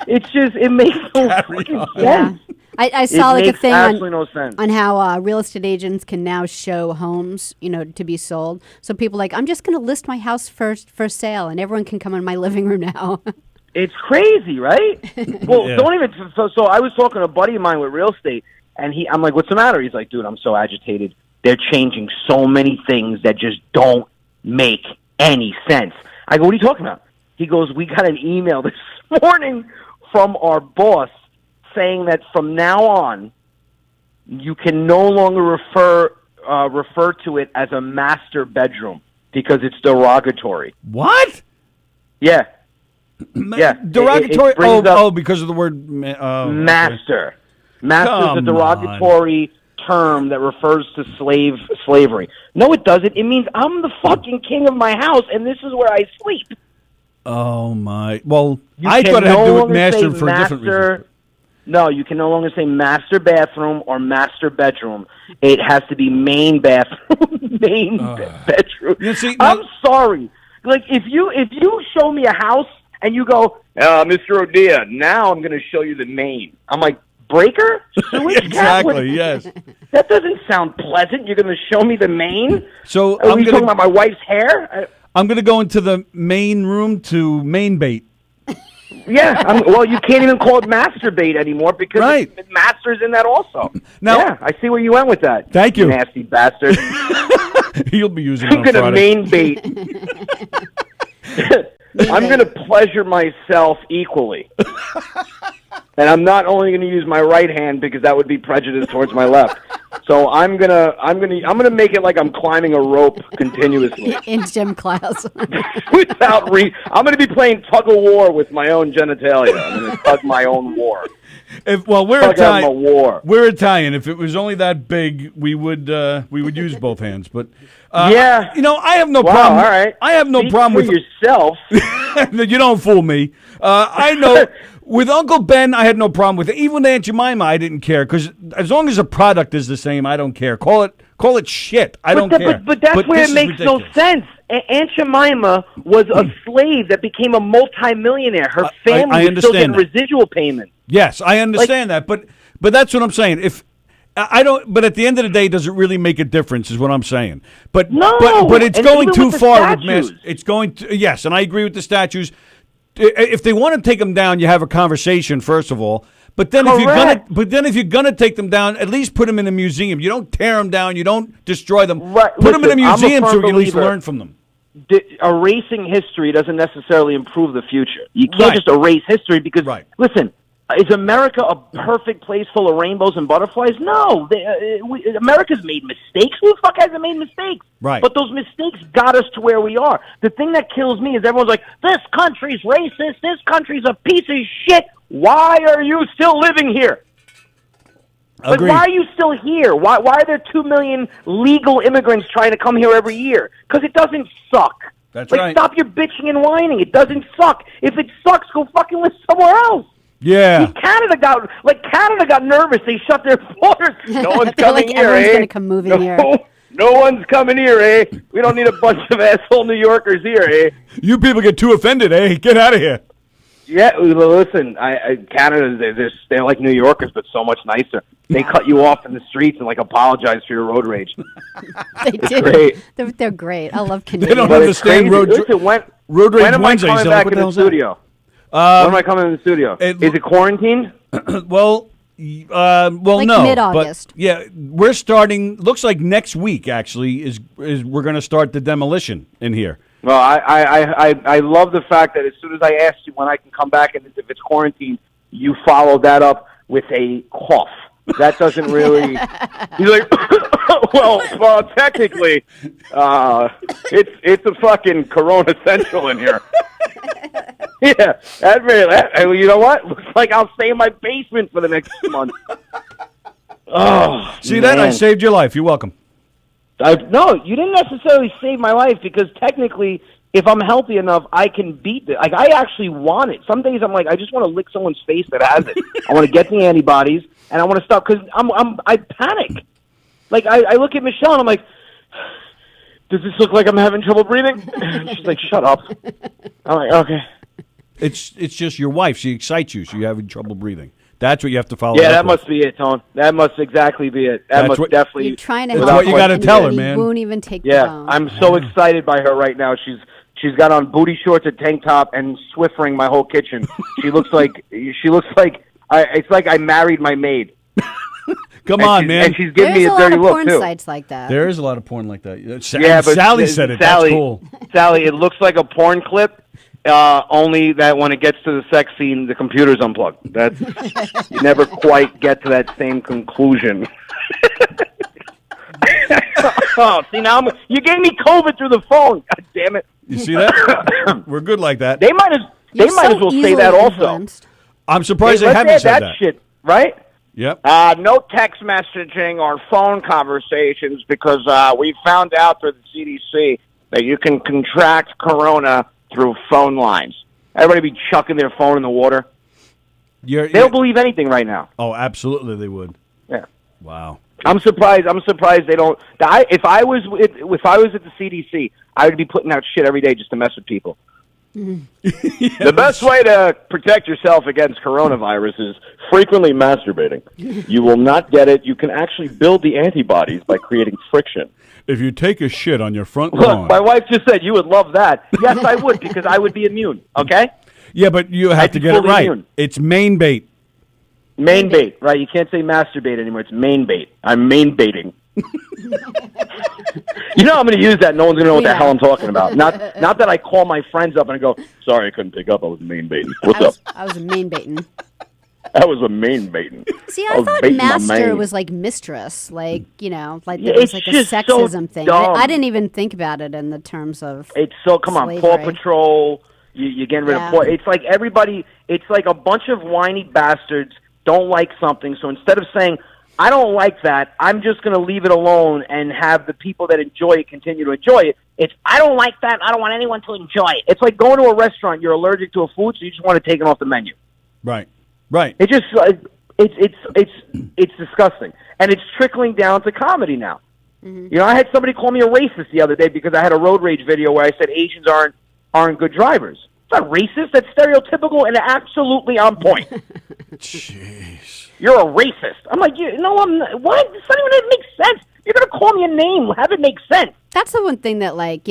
It makes no fucking sense. Yeah. I saw It a makes thing absolutely no sense. on how real estate agents can now show homes, to be sold. So people I'm just going to list my house for sale, and everyone can come in my living room now. It's crazy, right? Well, Yeah. don't even. So I was talking to a buddy of mine with real estate, and I'm like, "What's the matter?" He's like, "Dude, I'm so agitated. They're changing so many things that just don't make any sense." I go, "What are you talking about?" He goes, "We got an email this morning from our boss saying that from now on, you can no longer refer to it as a master bedroom because it's derogatory." What? Yeah. Yeah, Derogatory. it brings up Because of the word master. Master is a Come derogatory term that refers to slavery. No, it doesn't. It means I'm the fucking king of my house, and this is where I sleep. Oh my! Well, You I can thought it had no to do with longer master say for a different reason. No, you can no longer say master bathroom or master bedroom. It has to be main bathroom, bedroom. You see, I'm sorry. Like if you show me a house and you go, Mr. O'Dea, now I'm going to show you the main. I'm like, breaker? Sewage Exactly. Yes. That doesn't sound pleasant. You're going to show me the main? So Are you talking about my wife's hair? I'm going to go into the main room to main bait. Yeah. Well, you can't even call it masturbate anymore because Right. master's in that also. Now- yeah, I see where you went with that. Thank you. Nasty bastard. You'll be using it I'm on going to Friday. main bait. I'm going to pleasure myself equally. And I'm not only going to use my right hand because that would be prejudice towards my left. So I'm gonna make it like I'm climbing a rope continuously In gym class. I'm gonna be playing tug of war with my own genitalia. I'm gonna tug my own war. We're Italian. War. We're Italian. If it was only that big, we would use both hands. But yeah, I have no wow, problem. All right, I have no Speak problem for with yourself. You don't fool me. I know. With Uncle Ben, I had no problem with it. Even with Aunt Jemima, I didn't care because as long as the product is the same, I don't care. Call it shit. I don't care. But that's where it makes no sense. Aunt Jemima was a slave that became a multimillionaire. Her family was still getting residual payments. Yes, I understand that, but that's what I'm saying. If I don't, but at the end of the day, does it really make a difference? Is what I'm saying. But no, but it's going too far with statues. It's going to, yes, and I agree with the statues. If they want to take them down, you have a conversation first of all. But then if you're gonna take them down, at least put them in a museum. You don't tear them down. You don't destroy them. Right. Put them in a Listen, museum so you can at least learn from them. Erasing history doesn't necessarily improve the future. You can't just erase history because, listen, is America a perfect place full of rainbows and butterflies? No. America's made mistakes. Who the fuck hasn't made mistakes? Right. But those mistakes got us to where we are. The thing that kills me is everyone's like, this country's racist. This country's a piece of shit. Why are you still living here? Like, why are you still here? Why are there 2 million legal immigrants trying to come here every year? Because it doesn't suck. That's right. Stop your bitching and whining. It doesn't suck. If it sucks, go fucking live somewhere else. Yeah. Canada got nervous. They shut their borders. No one's coming here, everyone's gonna come moving here. No one's coming here, eh? We don't need a bunch of asshole New Yorkers here, eh? You people get too offended, eh? Get out of here. Yeah, listen, Canada, they're like New Yorkers, but so much nicer. They cut you off in the streets and apologize for your road rage. They do. Great. They're great. I love They Canadians. don't understand road rage. When am I coming back in the studio? When am I coming in the studio? Is it quarantined? Well, no. Mid-August. But yeah, we're starting. Looks like next week actually is we're going to start the demolition in here. Well, I love the fact that as soon as I asked you when I can come back and if it's quarantined, you followed that up with a cough. That doesn't really. He's like, well, technically, it's a fucking Corona Central in here. Yeah, you know what? Looks like I'll stay in my basement for the next month. Oh, see that? I saved your life. You're welcome. No, you didn't necessarily save my life because technically, if I'm healthy enough, I can beat it. Like, I actually want it. Some days I'm like, I just want to lick someone's face that has it. I want to get the antibodies, and I want to stop because I panic. Like, I look at Michelle and I'm like, does this look like I'm having trouble breathing? She's like, shut up. I'm like, okay. It's just your wife. She excites you, so you're having trouble breathing. That's what you have to follow. Yeah, that must be it, Tone. That must exactly be it. That must definitely. You're trying to that's help what you got to tell her, he man. won't even take the phone. I'm so excited by her right now. She's got on booty shorts, a tank top, and Swiffering my whole kitchen. She looks like it's like I married my maid. Come on, man. And she's giving me a dirty look, too. There's a lot of porn sites like that. There is a lot of porn like that. Yeah, but Sally said it. That's cool. Sally, it looks like a porn clip, only that when it gets to the sex scene, the computer's unplugged. That's you never quite get to that same conclusion. Oh, see, now you gave me COVID through the phone. God damn it. You see that? We're good like that. They might as well say that also. I'm surprised they let's haven't add said that shit, right? Yep. No text messaging or phone conversations because we found out through the CDC that you can contract corona through phone lines. Everybody be chucking their phone in the water. They don't believe anything right now. Oh, absolutely they would. Yeah. Wow. I'm surprised they don't. If I was at the CDC, I would be putting out shit every day just to mess with people. The best way to protect yourself against coronavirus is frequently masturbating. You will not get it. You can actually build the antibodies by creating friction. If you take a shit on your front lawn. Look, my wife just said you would love that. Yes, I would because I would be immune, okay? Yeah, but you have to get it right. Immune. It's main bait. Main bait, right? You can't say masturbate anymore. It's main bait. I'm main baiting. You know I'm going to use that. No one's going to know what the hell I'm talking about. Not that I call my friends up and I go, sorry, I couldn't pick up. I was main baiting. What's up? I was main baiting. That was a main baiting. See, I thought baiting my master main. was like mistress, like, like Yeah, there was it's like a just so sexism thing. dumb. I didn't even think about it in the terms of It's so, come on, Paw slavery. Patrol, you're getting rid of Paw. It's like everybody, it's like a bunch of whiny bastards don't like something, so instead of saying, I don't like that, I'm just going to leave it alone and have the people that enjoy it continue to enjoy it. It's, I don't like that, I don't want anyone to enjoy it. It's like going to a restaurant, you're allergic to a food, so you just want to take it off the menu. Right. It just, it's disgusting. And it's trickling down to comedy now. Mm-hmm. You know, I had somebody call me a racist the other day because I had a road rage video where I said Asians aren't good drivers. It's not racist. That's stereotypical and absolutely on point. Jeez. You're a racist. I'm like, no, I'm not. What? It's not even make sense. You're going to call me a name. Have it make sense. That's the one thing that, like,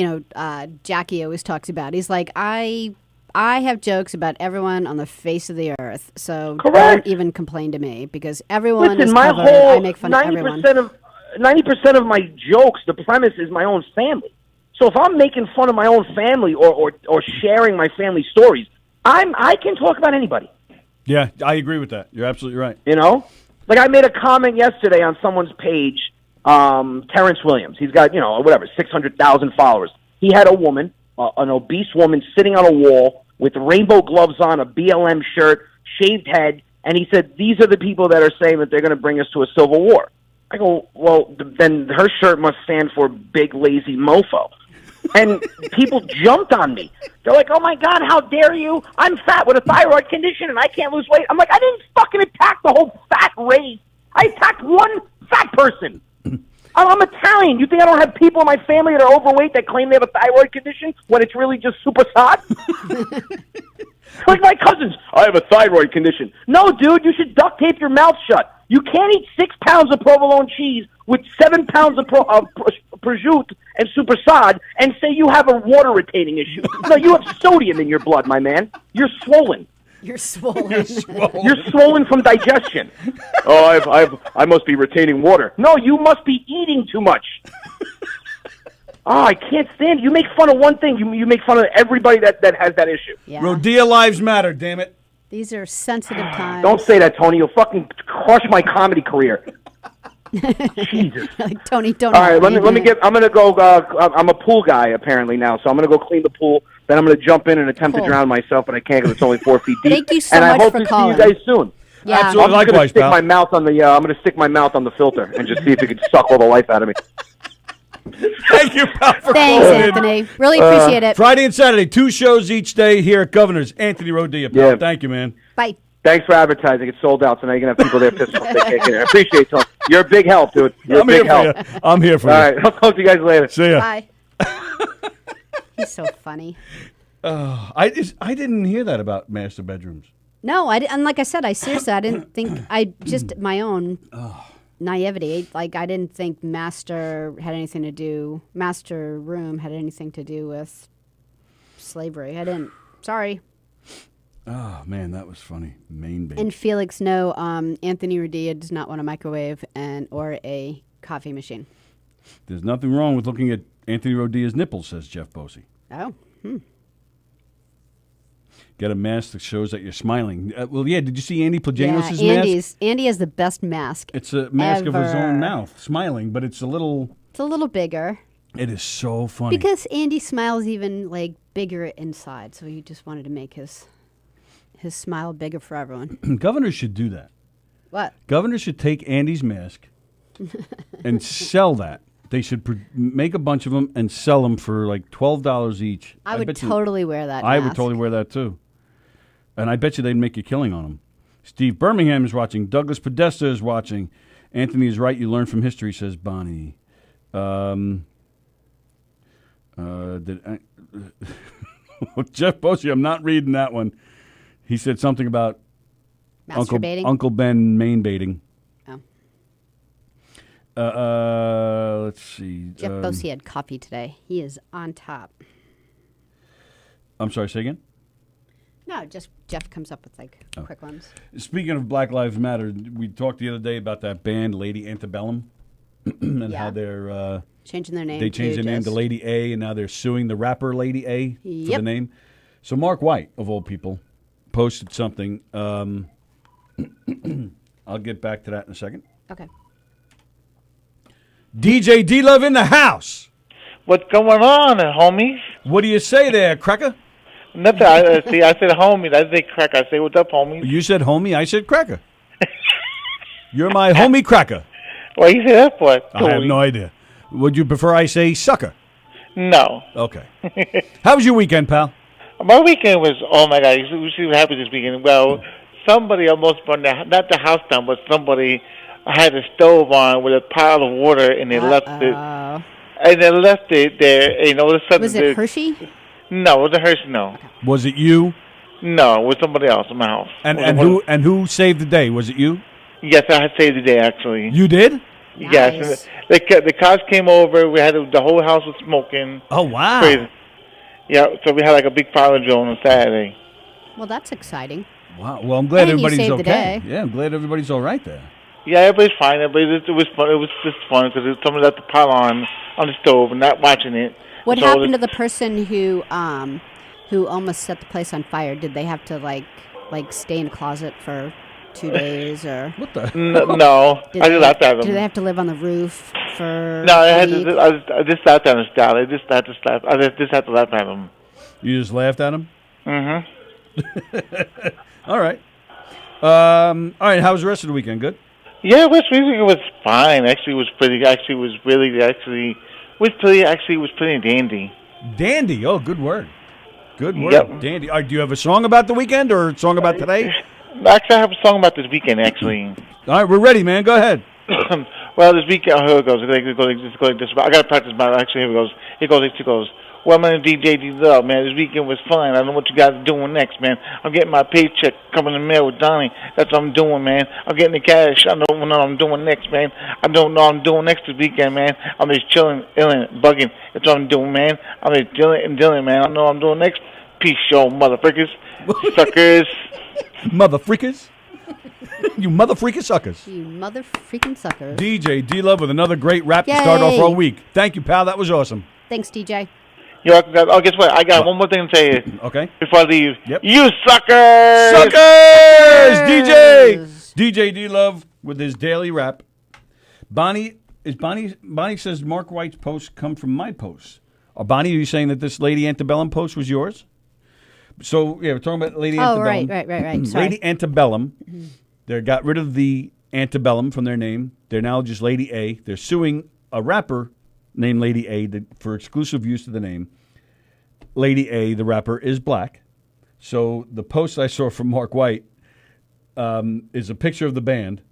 Jackie always talks about. He's like, I have jokes about everyone on the face of the earth, so don't even complain to me because everyone is my covered. whole I make fun of everyone. 90% of my jokes, the premise is my own family. So if I'm making fun of my own family or sharing my family stories, I can talk about anybody. Yeah, I agree with that. You're absolutely right. You know? Like I made a comment yesterday on someone's page, Terrence Williams. He's got, 600,000 followers. He had a woman, an obese woman, sitting on a wall with rainbow gloves on, a BLM shirt, shaved head, and he said, these are the people that are saying that they're going to bring us to a civil war. I go, well, then her shirt must stand for big, lazy mofo. And people jumped on me. They're like, oh, my God, how dare you? I'm fat with a thyroid condition, and I can't lose weight. I'm like, I didn't fucking attack the whole fat race. I attacked one fat person. I'm Italian. You think I don't have people in my family that are overweight that claim they have a thyroid condition when it's really just super sod? Like my cousins, I have a thyroid condition. No, dude, you should duct tape your mouth shut. You can't eat 6 pounds of provolone cheese with 7 pounds of prosciutto and super sod and say you have a water retaining issue. No, you have sodium in your blood, my man. You're swollen. You're swollen. You're swollen from digestion. Oh, I must be retaining water. No, you must be eating too much. Oh, I can't stand it. You make fun of one thing. You make fun of everybody that has that issue. Yeah. Rodea lives matter, damn it. These are sensitive times. Don't say that, Tony. You'll fucking crush my comedy career. Jesus. Like, Tony, don't. All right, let me get. I'm gonna go. I'm a pool guy apparently now, so I'm gonna go clean the pool. Then I'm gonna jump in and attempt to drown myself, but I can't because it's only 4 feet deep. Thank you so and much I hope for to calling. see you guys soon. Yeah. Absolutely. I'm Likewise, gonna stick pal. my mouth on the. I'm gonna stick my mouth on the filter and just see if it can suck all the life out of me. Thank you, pal, for Thanks, calling in. Anthony. Really appreciate it. Friday and Saturday, 2 shows each day here at Governor's. Anthony Rodea, pal. Yeah. Thank you, man. Bye. Thanks for advertising. It's sold out, so now you're gonna have people there pissed off. They can't get it. I appreciate it, Tony. You're a big help, dude. You're I'm a here big for help. you. I'm here for All you. right, I'll talk to you guys later. See ya. Bye. He's so funny. I didn't hear that about master bedrooms. No, and like I said, I didn't think. I just my own naivety. Like I didn't think master room had anything to do with slavery. I didn't. Sorry. Oh, man, that was funny. Main bait. And Felix, no, Anthony Rodea does not want a microwave or a coffee machine. There's nothing wrong with looking at Anthony Rodea's nipples, says Jeff Bosey. Oh. Get a mask that shows that you're smiling. Well, yeah, did you see Andy Plajanos' mask? Andy has the best mask. It's a mask of his ever. own mouth, smiling, but it's a little bigger. It is so funny. Because Andy smiles even like bigger inside, so he just wanted to make his smile bigger for everyone. Governors should do that. What? Governors should take Andy's mask and sell that. They should make a bunch of them and sell them for like $12 each. I would bet you- totally wear that I mask. would totally wear that too. And I bet you they'd make a killing on them. Steve Birmingham is watching. Douglas Podesta is watching. Anthony is right. You learn from history, says Bonnie. Jeff Bosey, I'm not reading that one. He said something about Masturbating? Uncle Ben main baiting. Oh. Let's see. Jeff Bosey had coffee today. He is on top. I'm sorry, say again? No, just Jeff comes up with like quick ones. Speaking of Black Lives Matter, we talked the other day about that band, Lady Antebellum, and how they're changing their name. They changed their name to Lady A, and now they're suing the rapper Lady A for the name. So Mark White, of all people, posted something I'll get back to that in a second. Okay. DJ D-Love in the house. What's going on, homies? What do you say there, Cracker? Nothing. I said homies. I say cracker. I say, what's up, homies? You said homie. I said Cracker. You're my homie Cracker. What do you say that for? I have no idea. Would you prefer I say sucker? No. Okay. How was your weekend, pal? My weekend was, oh my God, you see what happened this weekend. Well, somebody almost burned not the house down, but somebody had a stove on with a pile of water, and they left it. And they left it there, and all of a sudden... Was it Hershey? No, it wasn't Hershey, no. Was it you? No, it was somebody else in my house. And who saved the day? Was it you? Yes, I had saved the day, actually. You did? Nice. Yes. The cops came over. We had the whole house was smoking. Oh, wow. Crazy. Yeah, so we had like a big fire drill on Saturday. Well, that's exciting. Wow. Well, I'm glad And you everybody's saved okay. the day. Yeah, I'm glad everybody's all right there. Yeah, everybody's fine. It was fun. It was just fun because someone left the pot on the stove and not watching it. What So happened to the person who almost set the place on fire? Did they have to like stay in a closet for 2 days or? What the? No, I just laughed at them. Did they have to live on the roof for? No, I just laughed at them. Style. I just had to laugh at them. You just laughed at him? Mm-hmm. All right. All right. How was the rest of the weekend? Good. Yeah, West Music was fine. Actually, it was pretty. It was pretty dandy. Dandy. Oh, good word. Good word. Yep. Dandy. Do you have a song about the weekend or a song about today? Actually, I have a song about this weekend. Actually. All right, we're ready, man. Go ahead. Well, this weekend. Oh, here it goes. It goes this. I got to practice my. Actually, here it goes. It goes. Well, my name is DJ D-Love, man. This weekend was fun. I don't know what you guys are doing next, man. I'm getting my paycheck coming in the mail with Donnie. That's what I'm doing, man. I'm getting the cash. I don't know what I'm doing next, man. I don't know what I'm doing next this weekend, man. I'm just chilling, illin', bugging. That's what I'm doing, man. I'm just chilling and dealing, man. I don't know what I'm doing next. Peace, show, motherfuckers. Suckers. Motherfreakers. You motherfreaking suckers. You motherfreaking suckers. DJ D-Love with another great rap Yay. to start off our week. Thank you, pal. That was awesome. Thanks, DJ. You're welcome, guys. Oh, guess what? I got one more thing to say Okay. before I leave. Yep. You suckers! Suckers! DJ D-Love with his daily rap. Bonnie says Mark White's post come from my post. Bonnie, are you saying that this Lady Antebellum post was yours? So, yeah, we're talking about Lady Antebellum. Right. Sorry. Lady Antebellum. They got rid of the Antebellum from their name. They're now just Lady A. They're suing a rapper named Lady A for exclusive use of the name. Lady A, the rapper, is black. So the post I saw from Mark White is a picture of the band,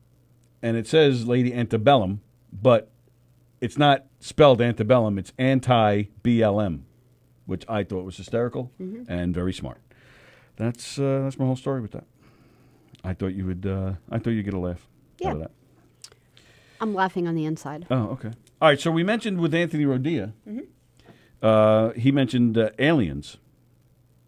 and it says Lady Antebellum, but it's not spelled antebellum. It's anti-BLM, which I thought was hysterical and very smart. That's my whole story with that. I thought you would. I thought you'd get a laugh out of that. I'm laughing on the inside. Oh, okay. All right. So we mentioned with Anthony Rodia. He mentioned aliens.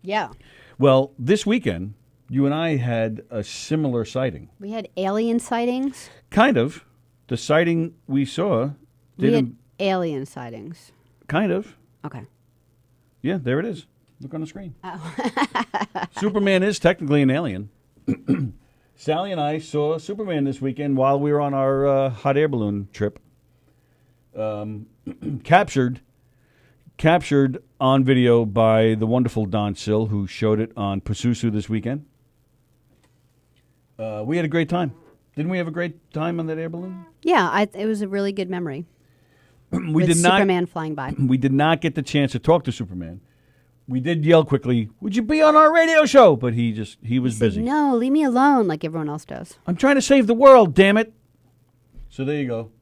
Yeah. Well, this weekend, you and I had a similar sighting. We had alien sightings. Kind of. The sighting we saw. We had alien sightings. Kind of. Okay. Yeah, there it is. Look on the screen. Oh. Superman is technically an alien. Sallie and I saw Superman this weekend while we were on our hot air balloon trip. Captured on video by the wonderful Don Sill, who showed it on Pasusu this weekend. We had a great time. Didn't we have a great time on that air balloon? Yeah, it was a really good memory. We did not. Superman flying by. We did not get the chance to talk to Superman. We did yell quickly, "Would you be on our radio show?" But he was busy. No, leave me alone, like everyone else does. I'm trying to save the world, damn it. So there you go.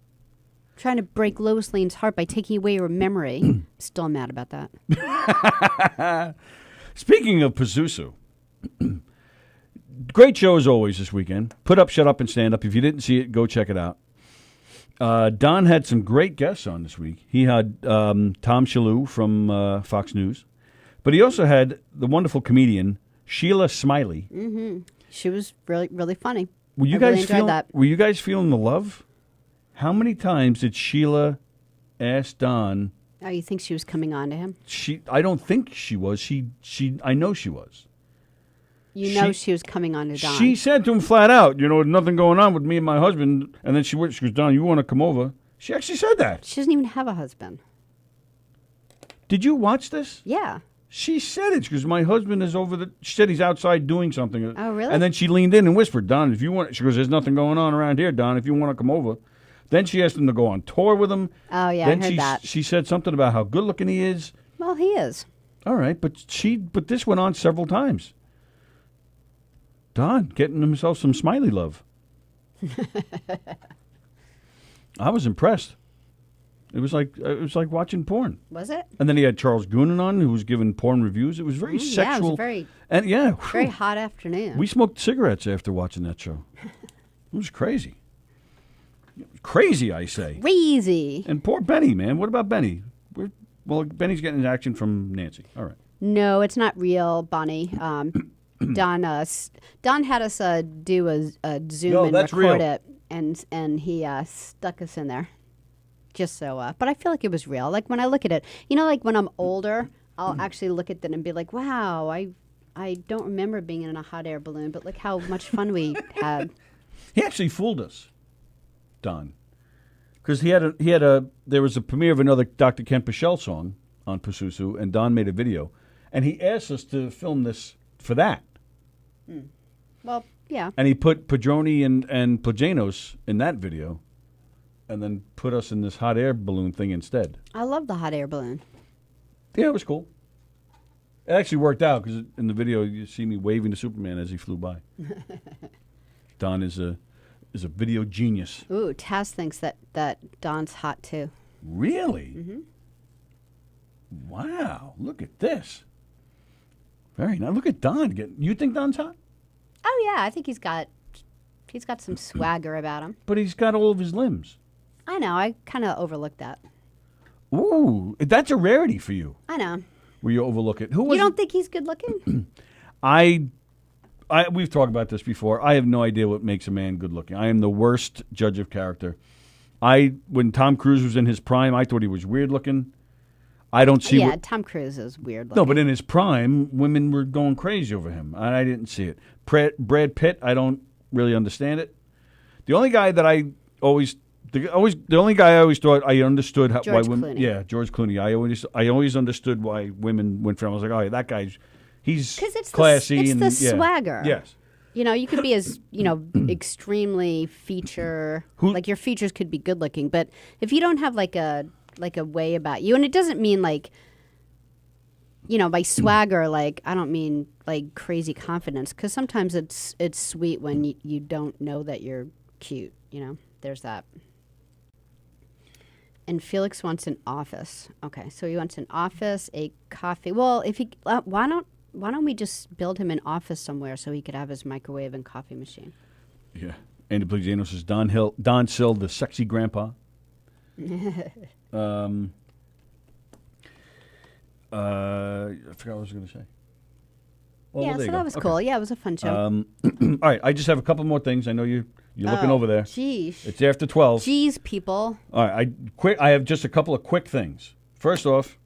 Trying to break Lois Lane's heart by taking away her memory. Still mad about that. Speaking of Pazuzu, great show as always this weekend. Put Up, Shut Up, and Stand Up. If you didn't see it, go check it out. Don had some great guests on this week. He had Tom Shalhoub from Fox News. But he also had the wonderful comedian Sheila Smiley. Mm-hmm. She was really, really funny. Were you guys feeling the love? How many times did Sheila ask Don? Oh, you think she was coming on to him? I don't think she was. I know she was. You know she was coming on to Don. She said to him flat out, nothing going on with me and my husband. And then she goes, Don, you want to come over? She actually said that. She doesn't even have a husband. Did you watch this? Yeah. She said it because my husband is she said he's outside doing something. Oh, really? And then she leaned in and whispered, Don, if you want, she goes, there's nothing going on around here, Don, if you want to come over. Then she asked him to go on tour with him. Oh, yeah, then I heard that. She said something about how good looking he is. Well, he is. All right, but this went on several times. Don getting himself some Smiley love. I was impressed. It was like watching porn. Was it? And then he had Charles Goonan on, who was giving porn reviews. It was very sexual. Yeah, it was very hot afternoon. We smoked cigarettes after watching that show. It was crazy. Crazy, I say. Crazy. And poor Benny, man. What about Benny? Benny's getting action from Nancy. All right. No, it's not real, Bonnie. Don had us do a Zoom and record it, and he stuck us in there. Just so, but I feel like it was real. Like when I look at it, like when I'm older, I'll actually look at that and be like, wow, I don't remember being in a hot air balloon, but look how much fun we had. He actually fooled us, Don, because there was a premiere of another Dr. Ken Pichelle song on Pasusu, and Don made a video, and he asked us to film this for that. Well, yeah. And he put Padroni and Plajanos in that video. And then put us in this hot air balloon thing instead. I love the hot air balloon. Yeah, it was cool. It actually worked out because in the video you see me waving to Superman as he flew by. Don is a video genius. Ooh, Taz thinks that Don's hot too. Really? Mm-hmm. Wow! Look at this. Very nice. Look at Don. You think Don's hot? Oh yeah, I think he's got some swagger about him. But he's got all of his limbs. I know. I kind of overlooked that. Ooh, that's a rarity for you. I know. Where you overlook it. You don't think he's good looking? We've talked about this before. I have no idea what makes a man good looking. I am the worst judge of character. When Tom Cruise was in his prime, I thought he was weird looking. I don't see. Yeah, Tom Cruise is weird looking. No, but in his prime, women were going crazy over him. I didn't see it. Brad Pitt, I don't really understand it. The only guy that I always thought I understood why women. Clooney. Yeah, George Clooney. I always understood why women went for him. I was like, oh, yeah, that guy's he's classy. It's and the swagger. Yes. You could be as extremely like your features could be good looking, but if you don't have like a way about you, and it doesn't mean like. By swagger, like I don't mean like crazy confidence, because sometimes it's sweet when you don't know that you're cute. There's that. And Felix wants an office. Okay, so he wants an office, a coffee. Well, if he why don't we just build him an office somewhere so he could have his microwave and coffee machine? Yeah, Andy Plagiano says Don Sill, the sexy grandpa. I forgot what I was going to say. Well, so that was cool. Yeah, it was a fun show. All right, I just have a couple more things. I know you're looking over there. Jeez. It's after 12. Jeez, people. All right, I have just a couple of quick things. First off,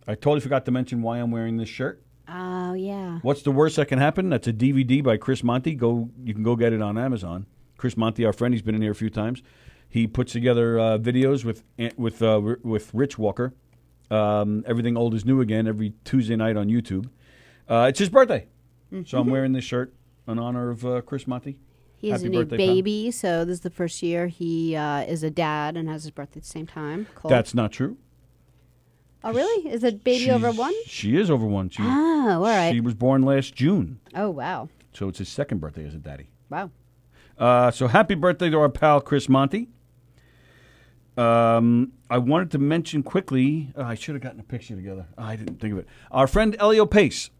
I totally forgot to mention why I'm wearing this shirt. Oh, yeah. What's the worst that can happen? That's a DVD by Chris Monty. You can go get it on Amazon. Chris Monty, our friend, he's been in here a few times. He puts together videos with Rich Walker. Everything Old is New Again every Tuesday night on YouTube. It's his birthday, so I'm wearing this shirt in honor of Chris Monty. He has a new baby, so this is the first year he is a dad and has his birthday at the same time. Cole. That's not true. Oh, really? Is it baby over one? She is over one. All right. She was born last June. Oh, wow. So it's his second birthday as a daddy. Wow. So happy birthday to our pal Chris Monty. I wanted to mention quickly, I should have gotten a picture together. I didn't think of it. Our friend Elio Pace,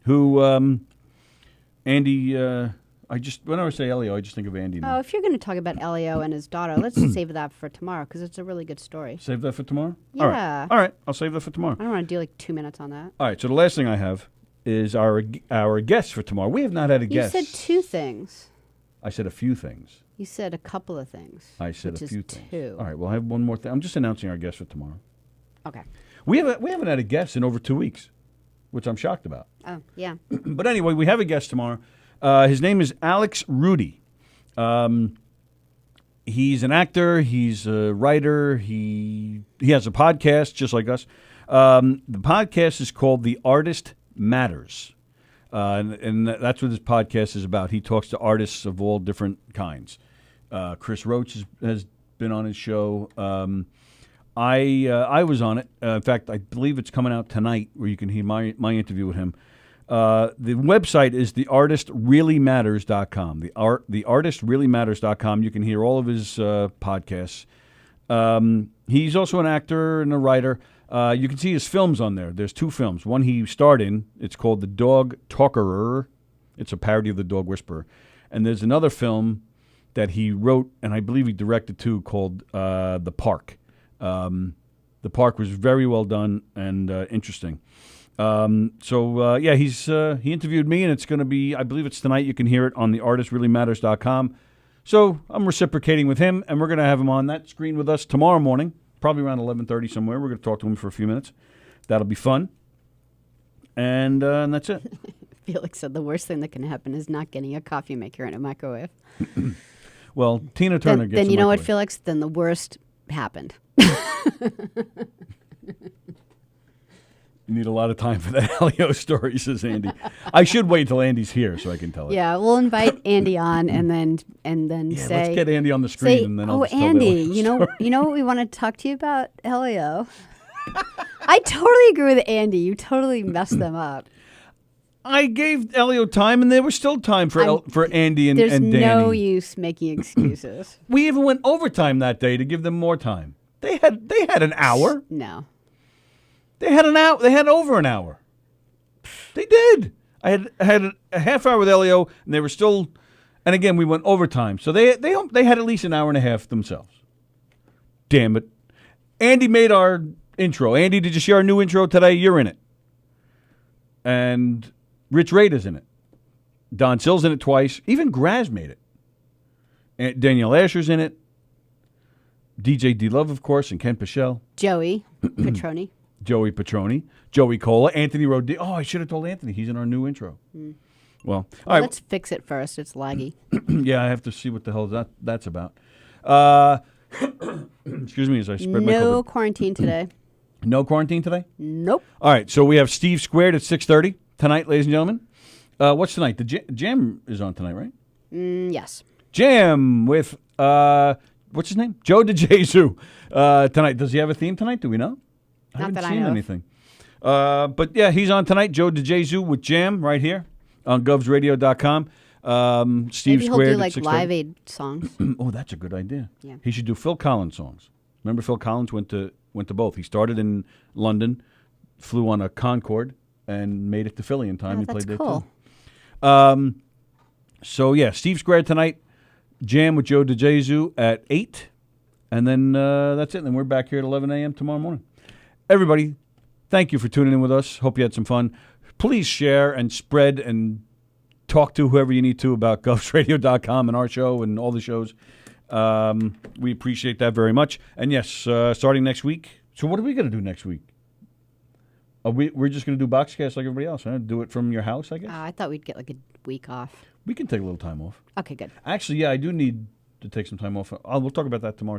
who Andy, whenever I say Elio, I just think of Andy now. Oh, if you're going to talk about Elio and his daughter, let's save that for tomorrow because it's a really good story. Save that for tomorrow? Yeah. All right, I'll save that for tomorrow. I don't want to do like 2 minutes on that. All right, so the last thing I have is our guest for tomorrow. We have not had a guest. You said 2 things. I said a few things. You said a couple of things. I said a few things. 2. All right, well, I have one more thing. I'm just announcing our guest for tomorrow. Okay. We haven't had a guest in over 2 weeks. which I'm shocked about. Oh, yeah. But anyway, we have a guest tomorrow. His name is Alex Rudy. He's an actor. He's a writer. He has a podcast just like us. The podcast is called The Artist Matters. And that's what this podcast is about. He talks to artists of all different kinds. Chris Roach has been on his show. I was on it. In fact, I believe it's coming out tonight where you can hear my interview with him. The website is theartistreallymatters.com. Theartistreallymatters.com. You can hear all of his podcasts. He's also an actor and a writer. You can see his films on there. There's 2 films. One he starred in. It's called The Dog Talkerer. It's a parody of The Dog Whisperer. And there's another film that he wrote, and I believe he directed too, called The Park. The Park was very well done and interesting. He interviewed me, and it's going to be, I believe it's tonight. You can hear it on theartistreallymatters.com. So I'm reciprocating with him, and we're going to have him on that screen with us tomorrow morning, probably around 11:30 somewhere. We're going to talk to him for a few minutes. That'll be fun. And that's it. Felix said the worst thing that can happen is not getting a coffee maker in a microwave. Well, Tina Turner gets Then you know what, microwave. Felix? Then the worst happened. You need a lot of time for that Helio story, says Andy. I should wait till Andy's here so I can tell it. Yeah, we'll invite Andy on and then Yeah, say. let's get Andy on the screen say, and then I'll oh, just tell the Andy, Helio story. you know what we want to talk to you about, Helio? I totally agree with Andy. You totally messed them up. I gave Elio time, and there was still time for Andy and There's Danny. no use making excuses. We even went overtime that day to give them more time. They had an hour. No. They had an hour. They had over an hour. They did. I had a half hour with Elio, and they were still. And again, we went overtime, so they had at least an hour and a half themselves. Damn it! Andy made our intro. Andy, did you see our new intro today? You're in it. And Rich Rader's in it. Don Sill's in it twice. Even Graz made it. And Danielle Asher's in it. DJ D-Love, of course, and Ken Pichelle. Joey Petroni. Joey Petroni. Joey Cola. Anthony Rodin. Oh, I should have told Anthony. He's in our new intro. Well, all right. Let's fix it first. It's laggy. Yeah, I have to see what the hell that's about. Excuse me as I spread my No COVID. quarantine today. No quarantine today? Nope. All right, so we have Steve Squared at 6:30 tonight, ladies and gentlemen. What's tonight? The Jam is on tonight, right? Yes. Jam with, what's his name? Joe DeJesu tonight. Does he have a theme tonight? Do we know? I Not haven't that I seen know of. anything. But yeah, he's on tonight. Joe DeJesu with Jam right here on govsradio.com. Steve Maybe he'll Squared do at like 6:30. Live Aid songs. Oh, that's a good idea. Yeah. He should do Phil Collins songs. Remember Phil Collins went to both. He started in London, flew on a Concorde, and made it to Philly in time. Oh, He that's played cool. there too. So yeah, Steve Squared tonight. Jam with Joe DeJesu at 8. And then that's it. And then we're back here at 11 a.m. tomorrow morning. Everybody, thank you for tuning in with us. Hope you had some fun. Please share and spread and talk to whoever you need to about govsradio.com and our show and all the shows. We appreciate that very much. And yes, starting next week. So what are we going to do next week? We're just going to do Boxcast like everybody else, huh? Do it from your house, I guess? I thought we'd get like a week off. We can take a little time off. Okay, good. Actually, yeah, I do need to take some time off. We'll talk about that tomorrow.